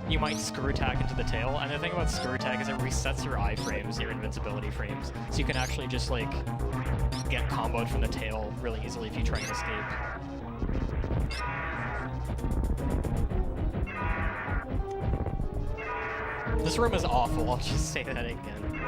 you might screw attack into the tail. And the thing about screw attack is it resets your iframes, your invincibility frames, so you can actually just like get comboed from the tail really easily if you try and escape. This room is awful, I'll just say that again.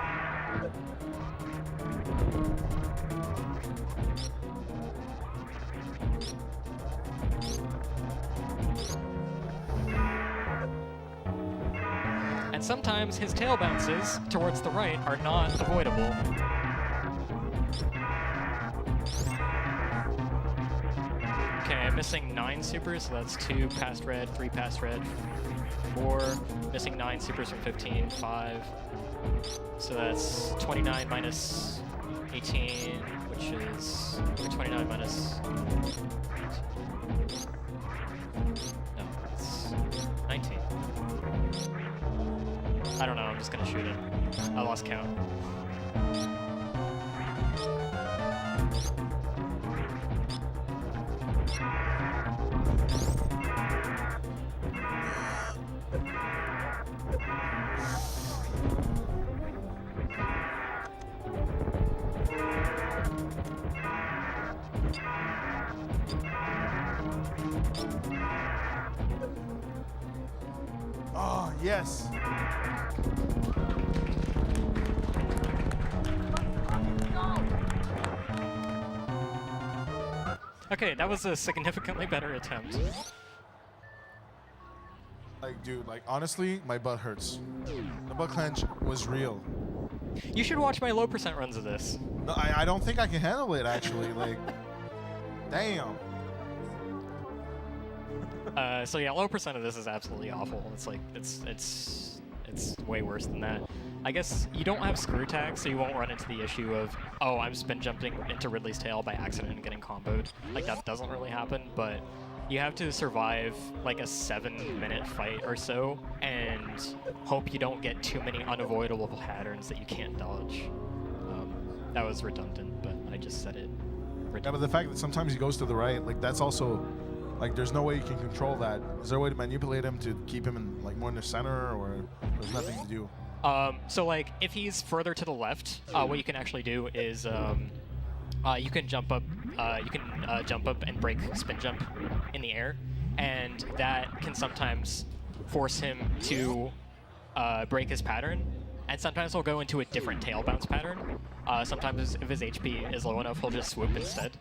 And sometimes his tail bounces towards the right are not avoidable. Okay, I'm missing 9 supers, so that's 2 past red, 3 past red, 4, missing 9 supers from 15, 5. So that's 29 minus 18, which is 29 minus... No, it's 19. I don't know, I'm just gonna shoot it. I lost count. Oh, yes. Okay, that was a significantly better attempt. Like, dude, like, honestly, my butt hurts. The butt clench was real. You should watch my low percent runs of this. No, I don't think I can handle it, actually. Like, damn. So yeah, low percent of this is absolutely awful. It's like it's way worse than that. I guess you don't have screw tag, so you won't run into the issue of, oh, I'm spin jumping into Ridley's tail by accident and getting comboed. Like, that doesn't really happen, but you have to survive like a 7-minute fight or so and hope you don't get too many unavoidable patterns that you can't dodge. That was redundant, but I just said it. Yeah, but the fact that sometimes he goes to the right, like, that's also, like, there's no way you can control that. Is there a way to manipulate him to keep him in, like, more in the center, or there's nothing to do? So like, if he's further to the left, what you can actually do is you can jump up. Jump up and break spin jump in the air, and that can sometimes force him to break his pattern. And sometimes he'll go into a different tail bounce pattern. Sometimes if his HP is low enough, he'll just swoop instead.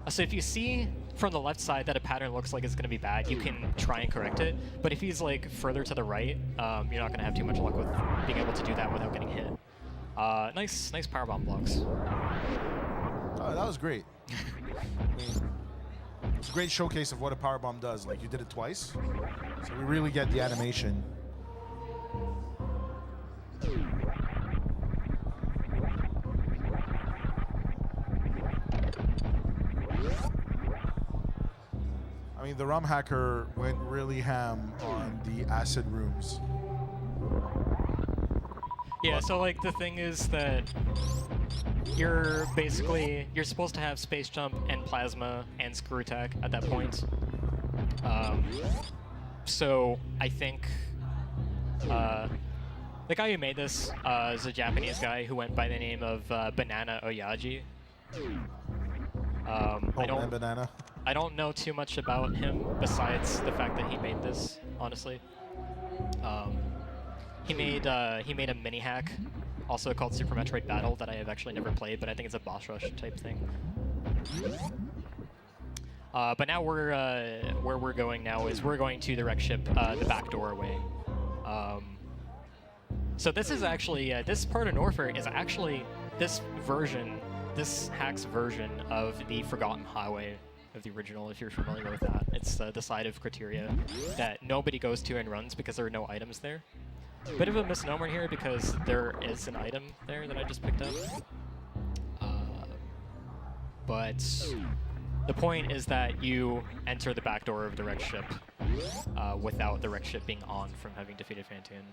So if you see from the left side that a pattern looks like it's going to be bad, you can try and correct it. But if he's like further to the right, you're not going to have too much luck with being able to do that without getting hit. Nice powerbomb blocks. Oh, that was great. I mean, it's a great showcase of what a powerbomb does. Like, you did it twice, so we really get the animation. I mean, the ROM hacker went really ham on the acid rooms. Yeah, so like the thing is that you're supposed to have space jump and plasma and screw attack at that point. So I think the guy who made this is a Japanese guy who went by the name of Banana Oyaji. I don't know too much about him besides the fact that he made this, honestly. He made a mini hack, also called Super Metroid Battle, that I have actually never played, but I think it's a boss rush type thing. But now where we're going now is we're going to the wreck ship the back doorway. So this is actually this part of Norfair is actually this hack's version of the Forgotten Highway of the original, if you're familiar with that. It's the side of Criteria that nobody goes to and runs because there are no items there. Bit of a misnomer here because there is an item there that I just picked up. But the point is that you enter the back door of the wreck ship without the wreck ship being on from having defeated Fantoon.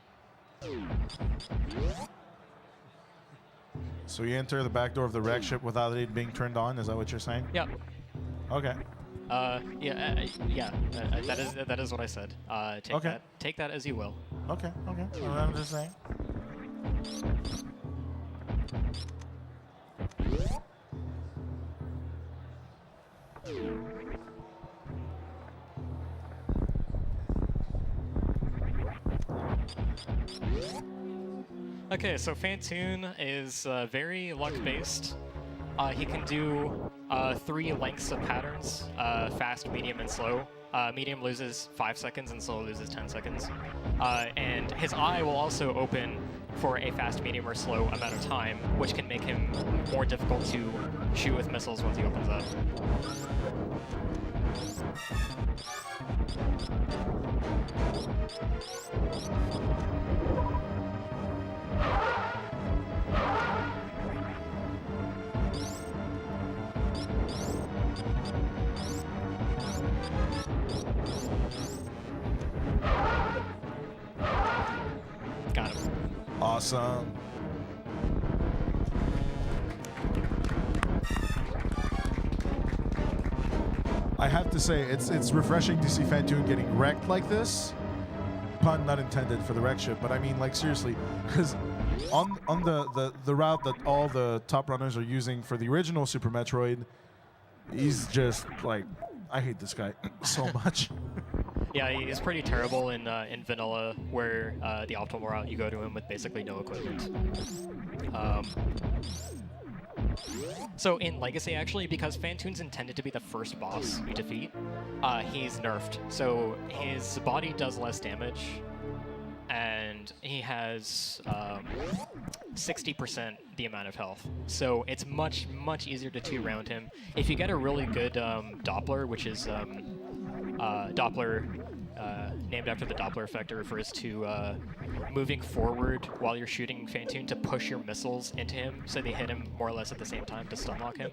So you enter the back door of the wreck ship without it being turned on? Is that what you're saying? Yep. Okay. That is what I said. Take that as you will. Okay. Well, I'm just saying. Okay, so Fantoon is very luck-based. He can do 3 lengths of patterns, fast, medium, and slow. Medium loses 5 seconds and slow loses 10 seconds. And his eye will also open for a fast, medium, or slow amount of time, which can make him more difficult to shoot with missiles once he opens up. Got him. Awesome. have to say, it's refreshing to see Fantoon getting wrecked like this. Pun not intended for the wreck ship, but I mean, like, seriously, because on the route that all the top runners are using for the original Super Metroid, he's just like, I hate this guy so much. Yeah, he's pretty terrible in vanilla, where the optimal route you go to him with basically no equipment. So in Legacy, actually, because Fantoon's intended to be the first boss you defeat, he's nerfed. So his body does less damage, and he has 60% the amount of health. So it's much easier to two-round him. If you get a really good Doppler, which is Doppler, named after the Doppler effect, it refers to moving forward while you're shooting Fantoon to push your missiles into him, so they hit him more or less at the same time to stun lock him.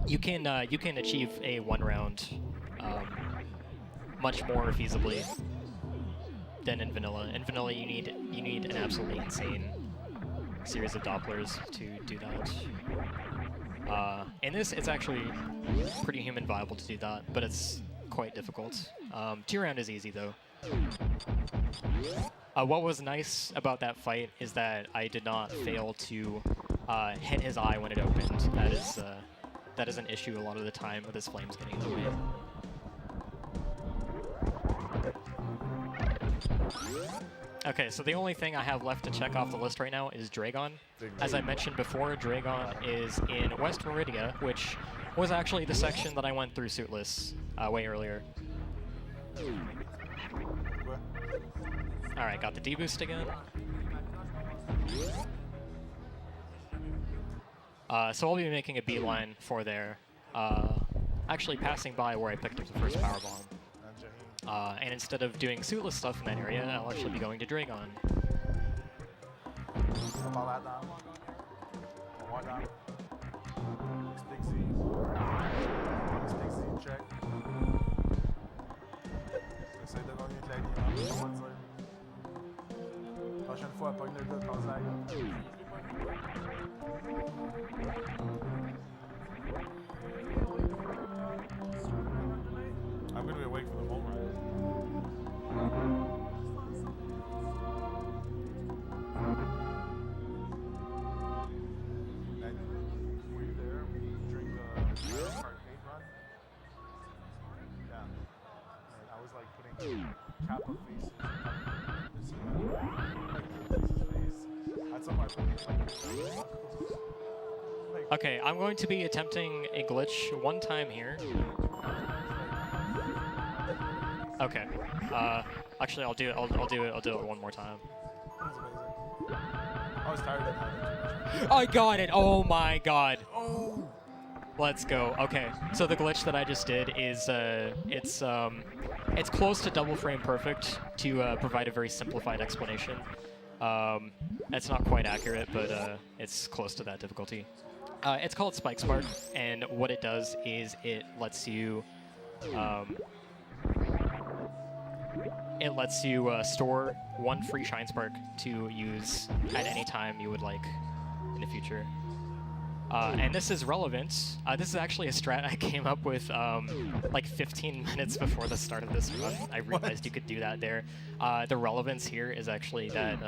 You can achieve a one-round much more feasibly than in vanilla. In vanilla, you need an absolutely insane series of Dopplers to do that. In this, it's actually pretty human viable to do that, but it's quite difficult. Two-round is easy, though. What was nice about that fight is that I did not fail to hit his eye when it opened. That is an issue a lot of the time with his flames getting in the way. Okay, so the only thing I have left to check off the list right now is Dragon. As I mentioned before, Dragon is in West Meridia, which was actually the section that I went through suitless way earlier. Alright, got the D-boost again. So I'll be making a beeline for there. Actually passing by where I picked up the first power bomb. And instead of doing suitless stuff in that area, I'll actually be going to Dragon. Prochaine fois, pogne le gars de conseil. I'm going to be awake for the whole ride. Were you there during the arcade run? Yeah. I was like putting Kappa faces. That's on my Okay, I'm going to be attempting a glitch one time here. Okay. Actually, I'll do it one more time. I was tired of that. I got it! Oh my god! Oh. Let's go. Okay, so the glitch that I just did is it's close to double frame perfect to provide a very simplified explanation. It's not quite accurate, but it's close to that difficulty. It's called Spike Spark, and what it does is it lets you store one free Shine Spark to use at any time you would like in the future. And this is relevant. This is actually a strat I came up with like 15 minutes before the start of this run. I realized you could do that there. The relevance here is actually that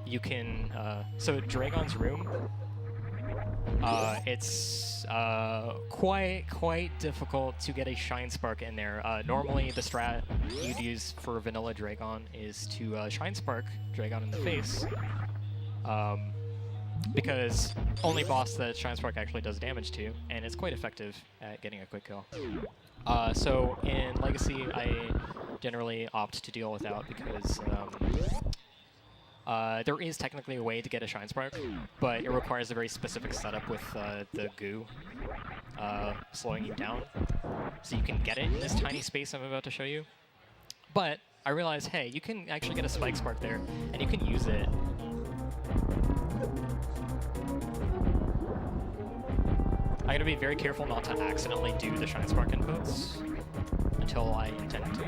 you can... so Dragon's Room, it's quite difficult to get a Shine Spark in there. Normally the strat you'd use for vanilla Dragon is to Shine Spark Dragon in the face. Because only boss that Shine Spark actually does damage to, and it's quite effective at getting a quick kill. So in Legacy, I generally opt to deal without because there is technically a way to get a Shine Spark, but it requires a very specific setup with the goo slowing you down. So you can get it in this tiny space I'm about to show you. But I realized, hey, you can actually get a Spike Spark there, and you can use it. I gotta be very careful not to accidentally do the Shine Spark inputs until I intend to.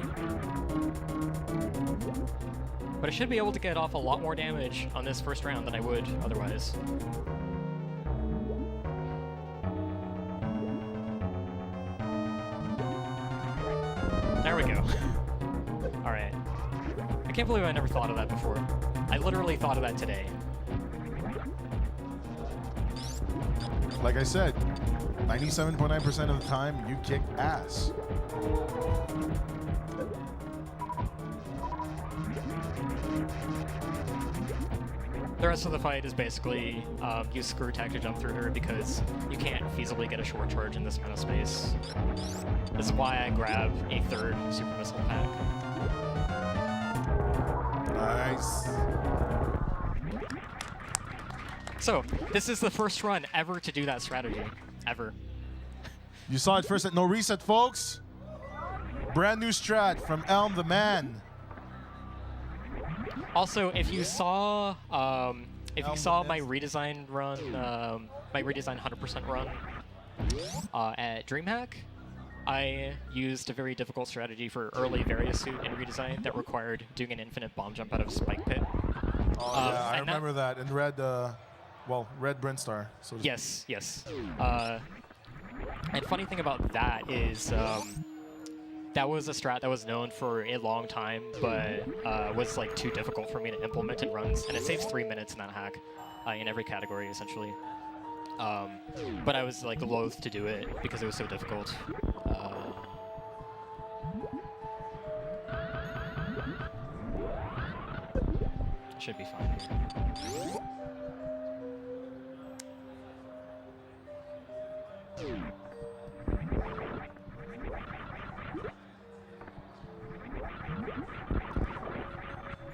But I should be able to get off a lot more damage on this first round than I would otherwise. can't believe I never thought of that before. I literally thought of that today. Like I said, 97.9% of the time, you kick ass. The rest of the fight is basically use screw attack to jump through her because you can't feasibly get a short charge in this kind of space. This is why I grab a third super missile pack. Nice. So, this is the first run ever to do that strategy. Ever. You saw it first at NoReset, folks. Brand new strat from Elm the man. Also, if you saw my redesign run, my redesign 100% run at DreamHack, I used a very difficult strategy for early various suit in redesign that required doing an infinite bomb jump out of Spike Pit. Oh yeah, I remember that in Red, Red Brinstar. So yes, yes. And funny thing about that is that was a strat that was known for a long time, but was like too difficult for me to implement in runs, and it saves 3 minutes in that hack in every category essentially. But I was like loath to do it because it was so difficult. Should be fine here.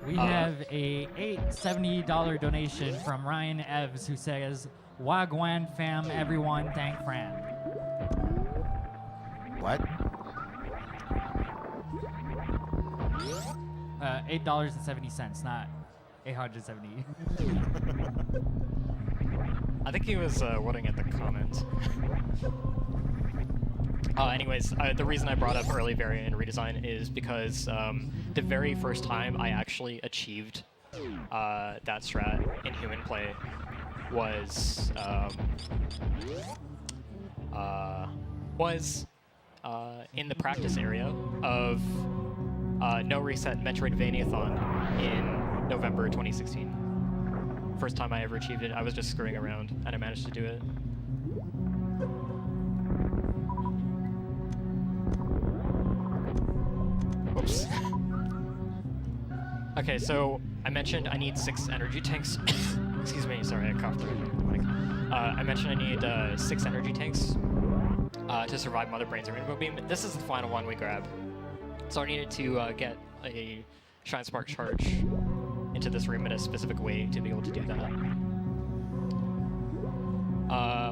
We have a $870 donation from Ryan Evs who says, Wagwan fam, everyone, thank Fran. What? $8.70, not 870. I think he was wording at the comment. Anyways, the reason I brought up early variant and redesign is because the very first time I actually achieved that strat in human play was in the practice area of NoReset Metroidvaniathon in November 2016. First time I ever achieved it. I was just screwing around and I managed to do it. Whoops. Okay, so I mentioned I need 6 energy tanks. Excuse me, sorry, I coughed through the mic. I mentioned I need 6 energy tanks to survive Mother Brain's Rainbow Beam. This is the final one we grab. So I needed to get a Shine Spark charge into this room in a specific way to be able to do that.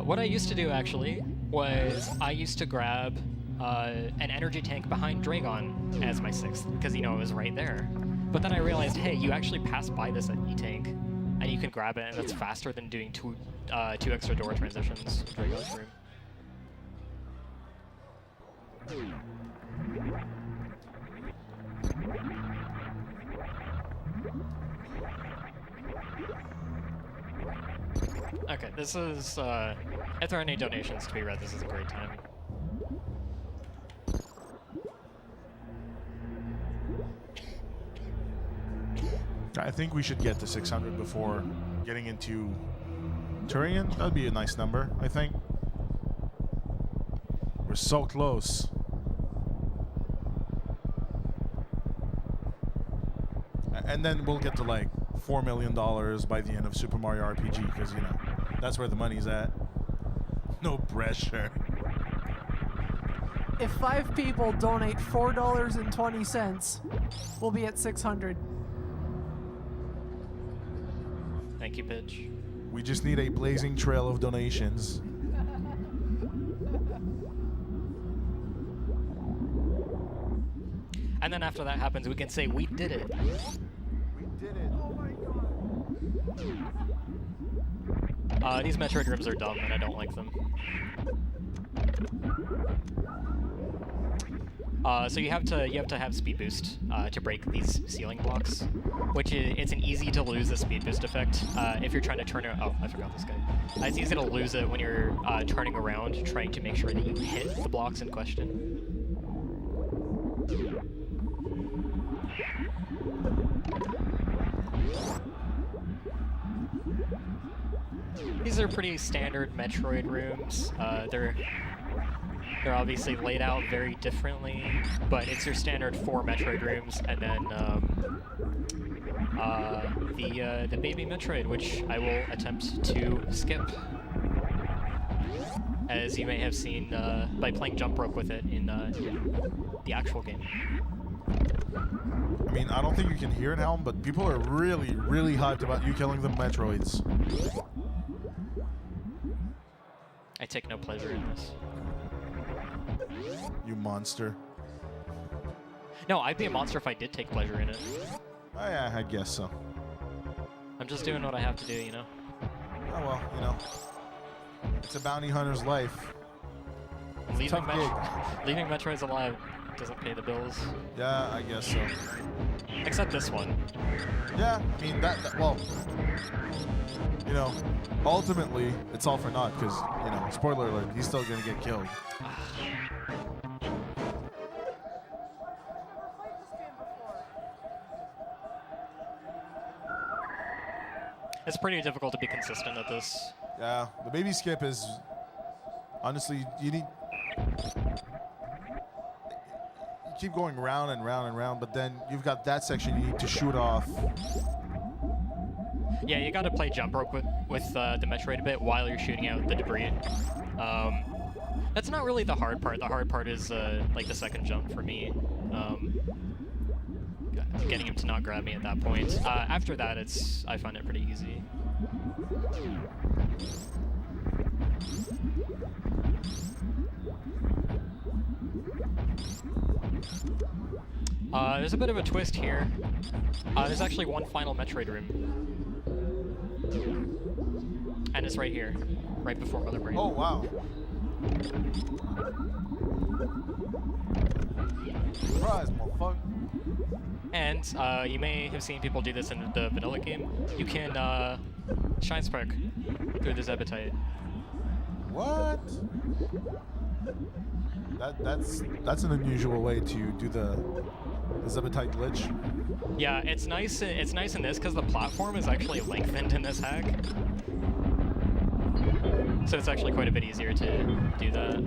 What I used to do actually was I used to grab an energy tank behind Dragon as my 6th because, you know, it was right there. But then I realized, hey, you actually pass by this at E-Tank and you can grab it, and that's faster than doing two extra door transitions in Dragon's room. Okay, this is, if there are any donations to be read, this is a great time. I think we should get to 600 before getting into Turian. That'd be a nice number, I think. We're so close. And then we'll get to like $4 million by the end of Super Mario RPG, because, you know, that's where the money's at. No pressure. If 5 people donate $4.20, we'll be at 600. Thank you, Pitch. We just need a blazing trail of donations. And then after that happens, we can say, we did it. We did it. Oh my god. These Metroid rooms are dumb, and I don't like them. So you have to have speed boost to break these ceiling blocks, which it's an easy to lose the speed boost effect if you're trying to turn it. Oh, I forgot this guy. It's easy to lose it when you're turning around, trying to make sure that you hit the blocks in question. These are pretty standard Metroid rooms. They're obviously laid out very differently, but it's your standard 4 Metroid rooms, and then the baby Metroid, which I will attempt to skip, as you may have seen by playing jump rope with it in the actual game. I mean, I don't think you can hear it, Helm, but people are really, really hyped about you killing the Metroids. I take no pleasure in this. You monster. No, I'd be a monster if I did take pleasure in it. Oh, yeah, I guess so. I'm just doing what I have to do, you know? Oh, well, you know. It's a bounty hunter's life. Leaving, tough gig. Leaving Metroids alive doesn't pay the bills. Yeah, I guess so. Except this one. Yeah, I mean, well, you know, ultimately, it's all for naught because, you know, spoiler alert, he's still going to get killed. It's pretty difficult to be consistent at this. Yeah, the baby skip is, honestly, you keep going round and round and round, but then you've got that section you need to shoot off. Yeah, you gotta play jump rope with the Metroid a bit while you're shooting out the debris. That's not really the hard part. The hard part is like the second jump for me. Getting him to not grab me at that point. After that, I find it pretty easy. There's a bit of a twist here. There's actually one final Metroid room. And it's right here, right before Mother Brain. Oh, wow. Surprise, motherfucker. And you may have seen people do this in the vanilla game. You can Shine Spark through this appetite. What? That's an unusual way to do the Zebetite glitch. Yeah, it's nice. It's nice in this because the platform is actually lengthened in this hack, so it's actually quite a bit easier to do that.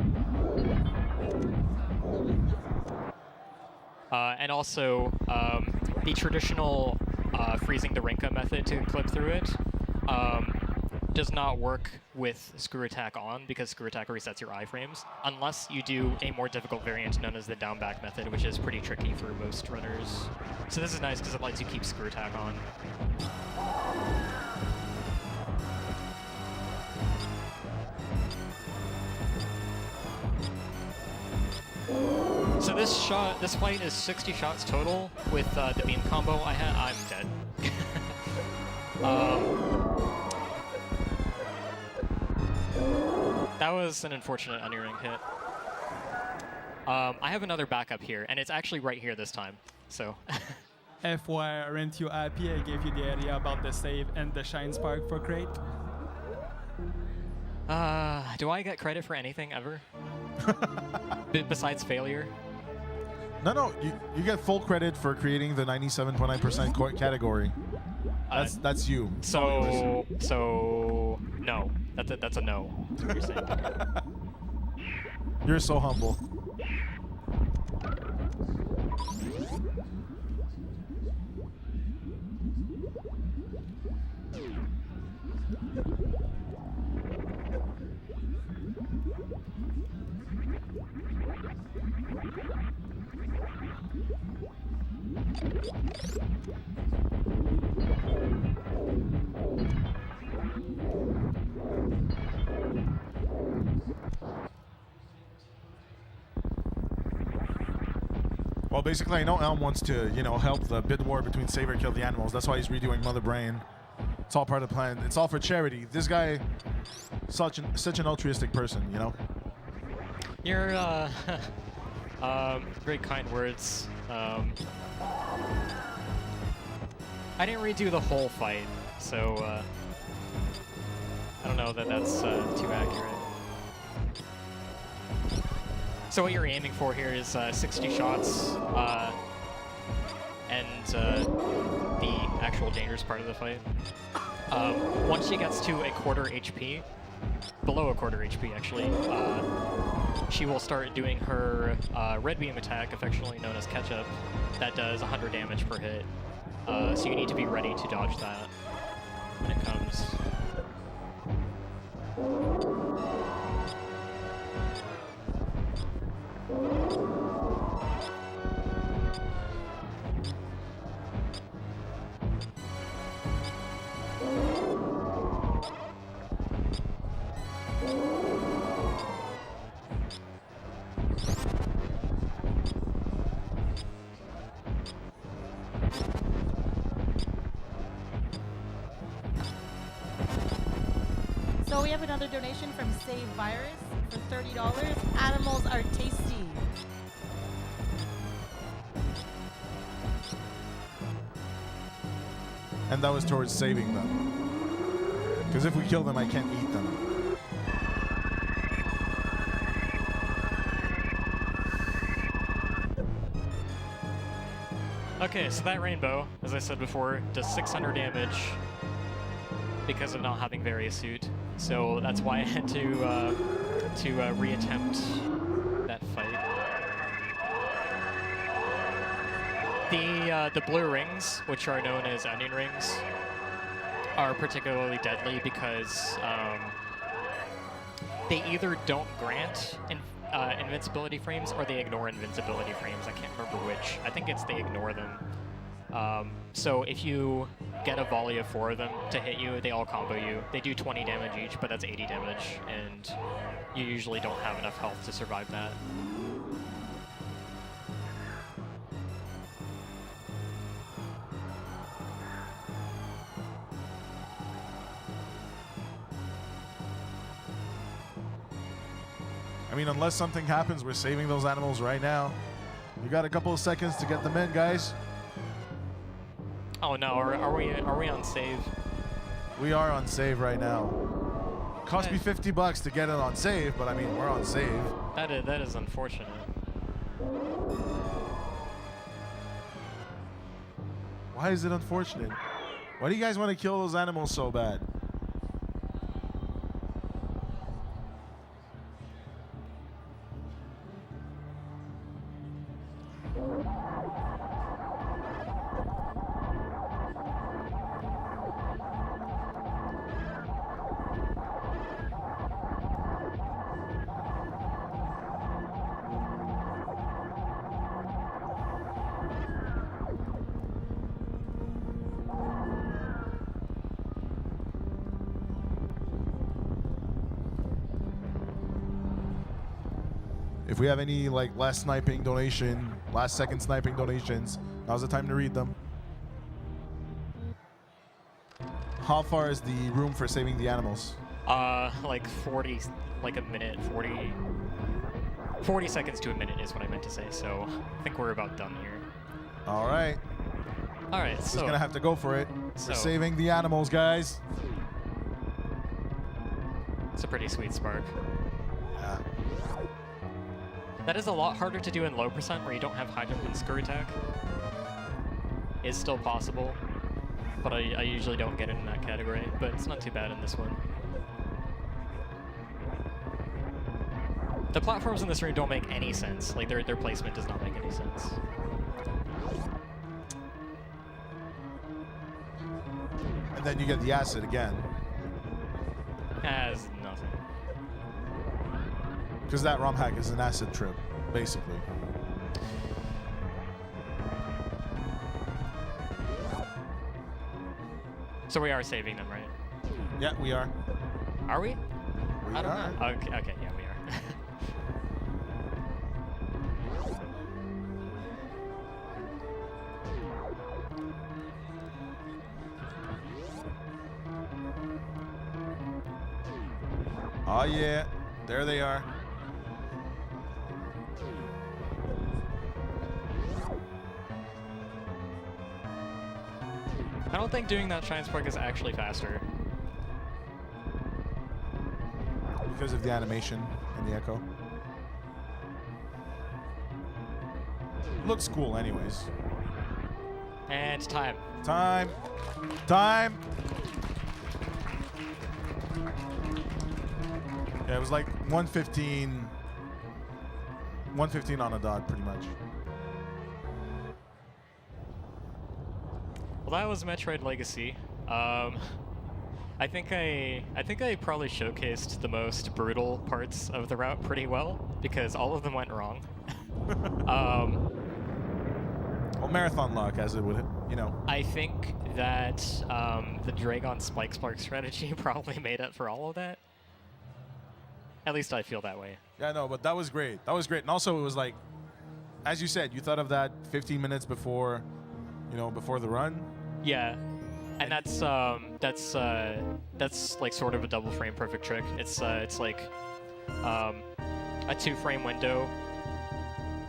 And also, the traditional freezing the Rinka method to clip through it does not work with screw attack on because screw attack resets your iframes, unless you do a more difficult variant known as the down back method, which is pretty tricky for most runners. So this is nice because it lets you keep screw attack on. So this fight is 60 shots total with the beam combo I had. I'm dead. That was an unfortunate unearning hit. I have another backup here, and it's actually right here this time. So. FYI, aren't you happy I gave you the idea about the save and the Shine Spark for crate? Do I get credit for anything ever? Besides failure? No, you get full credit for creating the 97.9% category. That's you. So no. That's a no. That's what you're saying. You're so humble. Well, basically, I know Elm wants to, help the bid war between Save or Kill the Animals. That's why he's redoing Mother Brain. It's all part of the plan. It's all for charity. This guy, such an altruistic person, you know? You're, very kind words. I didn't redo the whole fight, so, I don't know that that's too accurate. So what you're aiming for here is 60 shots, and the actual dangerous part of the fight. Once she gets to a quarter HP, below a quarter HP actually, she will start doing her red beam attack, affectionately known as catch-up, that does 100 damage per hit. So you need to be ready to dodge that when it comes. So we have another donation from Save Virus for $30. Animals are tasty. And that was towards saving them. Because if we kill them, I can't eat them. Okay, so that rainbow, as I said before, does 600 damage because of not having various suit. So that's why I had to reattempt that fight. The blue rings, which are known as onion rings, are particularly deadly because they either don't grant invincibility frames or they ignore invincibility frames. I can't remember which. I think it's they ignore them. So if you get a volley of 4 of them to hit you, they all combo you. They do 20 damage each, but that's 80 damage, and you usually don't have enough health to survive that. I mean, unless something happens, we're saving those animals right now. We got a couple of seconds to get them in, guys. Oh no, are we on save? We are on save right now. Cost me $50 to get it on save, but I mean, we're on save. That is unfortunate. Why is it unfortunate? Why do you guys want to kill those animals so bad? If we have any like last second sniping donations, now's the time to read them. How far is the room for saving the animals? Like 40, like a minute, 40 seconds to a minute is what I meant to say. So I think we're about done here. All right. All right, Just so gonna have to go for it. So- We're saving the animals, guys. it's a pretty sweet spark. Yeah. That is a lot harder to do in low percent where you don't have high jump and screw attack. It's still possible, but I usually don't get it in that category, but it's not too bad in this one. The platforms in this room don't make any sense. Like their placement does not make any sense. And then you get the acid again. Has nothing. Because that ROM hack is an acid trip, basically. So we are saving them, right? Yeah, we are. Are we? We I don't are. know. Okay, yeah, we are. Oh yeah, there they are. I don't think doing that Shine Spark is actually faster. Because of the animation and the echo. Looks cool anyways. And time. Time. Time. Yeah, it was like 115 on a dot, pretty much. Well, that was Metroid Legacy. I think I probably showcased the most brutal parts of the route pretty well because all of them went wrong. Well, marathon luck, as it would, I think that the Dragon Spike Spark strategy probably made up for all of that. At least I feel that way. Yeah, no, but that was great. That was great. And also, it was like, as you said, you thought of that 15 minutes before, before the run. Yeah, and that's like sort of a double frame perfect trick. It's like a 2-frame window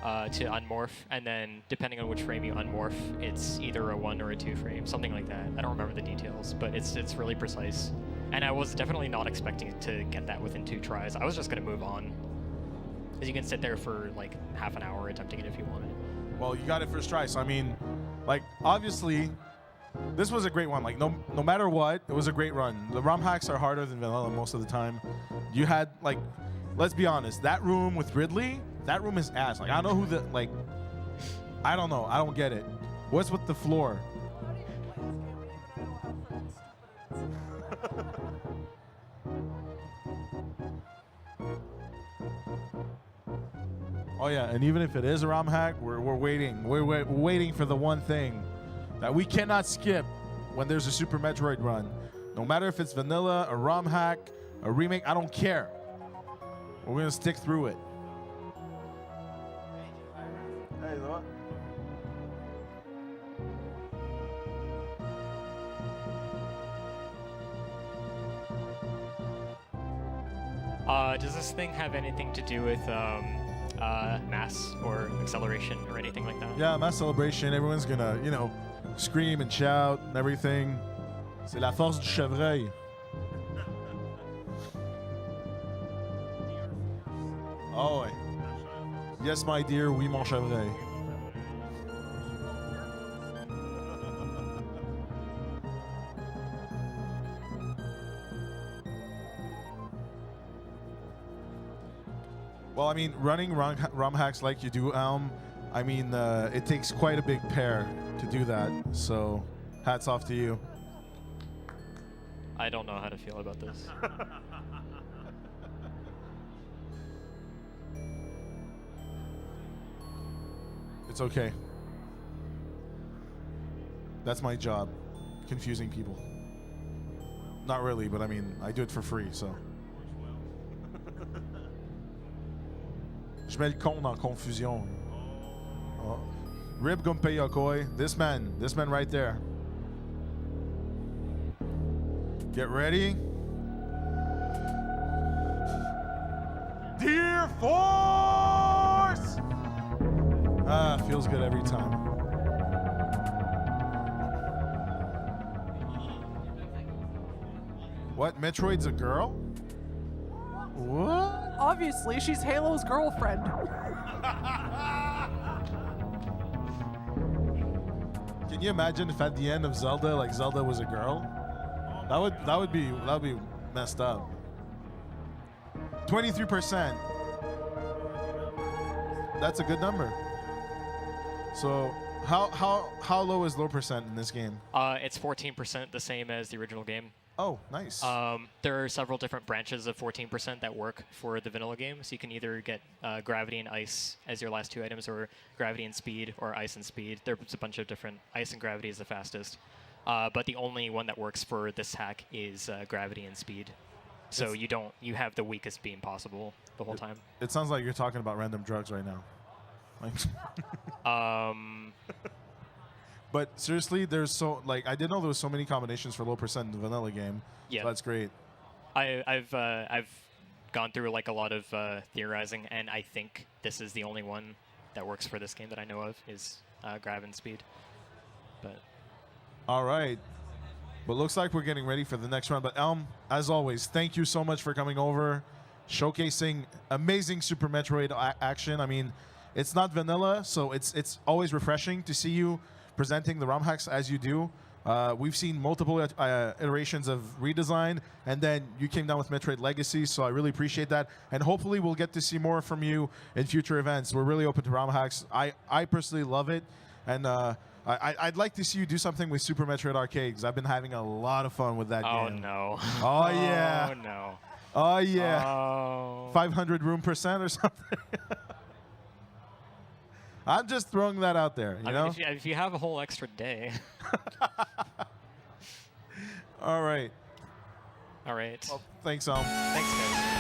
to unmorph, and then depending on which frame you unmorph, it's either a 1 or a 2 frame, something like that. I don't remember the details, but it's really precise. And I was definitely not expecting to get that within 2 tries. I was just gonna move on, because you can sit there for like half an hour attempting it if you wanted. Well, you got it first try, so I mean, like, obviously, this was a great one. Like, no matter what, it was a great run. The ROM hacks are harder than vanilla most of the time. You had, like, let's be honest, that room with Ridley, that room is ass. Like, I don't know who I don't know. I don't get it. What's with the floor? Oh yeah, and even if it is a ROM hack, we're waiting. We're waiting for the one thing that we cannot skip when there's a Super Metroid run. No matter if it's vanilla, a ROM hack, a remake, I don't care. We're gonna stick through it. Hey, what? Does this thing have anything to do with mass or acceleration or anything like that? Yeah, mass celebration. Everyone's gonna, scream and shout and everything. C'est la force du chevreuil. Oh, ouais. Yes, my dear, oui, mon chevreuil. Well, I mean, running ROM hacks like you do, Elm, I mean, it takes quite a big pair to do that. So, hats off to you. I don't know how to feel about this. It's okay. That's my job, confusing people. Not really, but I mean, I do it for free, so. Je mets le con en confusion. Oh. Rib Gunpei Yokoi. This man right there. Get ready. Dear Force! Ah, feels good every time. What? Metroid's a girl? What? Obviously, she's Halo's girlfriend. Can you imagine if at the end of Zelda, like Zelda was a girl? That would be messed up. 23%. That's a good number. So how low is low percent in this game? It's 14%, the same as the original game. Oh, nice. There are several different branches of 14% that work for the vanilla game. So you can either get gravity and ice as your last 2 items, or gravity and speed, or ice and speed. There's a bunch of different. Ice and gravity is the fastest. But the only one that works for this hack is gravity and speed. So you have the weakest beam possible the whole time. It sounds like you're talking about random drugs right now. But seriously, I didn't know there was so many combinations for low percent in the vanilla game. Yeah, so that's great. I've gone through like a lot of theorizing, and I think this is the only one that works for this game that I know of is grav and speed. But all right, but looks like we're getting ready for the next round. But Elm, as always, thank you so much for coming over, showcasing amazing Super Metroid action. I mean, it's not vanilla, so it's always refreshing to see you presenting the ROM hacks as you do. We've seen multiple iterations of redesign, and then you came down with Metroid Legacy, so I really appreciate that. And hopefully we'll get to see more from you in future events. We're really open to ROM hacks. I personally love it, and I'd like to see you do something with Super Metroid Arcade, because I've been having a lot of fun with that Oh game. no. Oh, yeah. Oh no. Oh, yeah. Oh. 500 room percent or something. I'm just throwing that out there, you I know? mean, if you have a whole extra day. All right. All right. Well, thanks, Elm. Thanks, guys.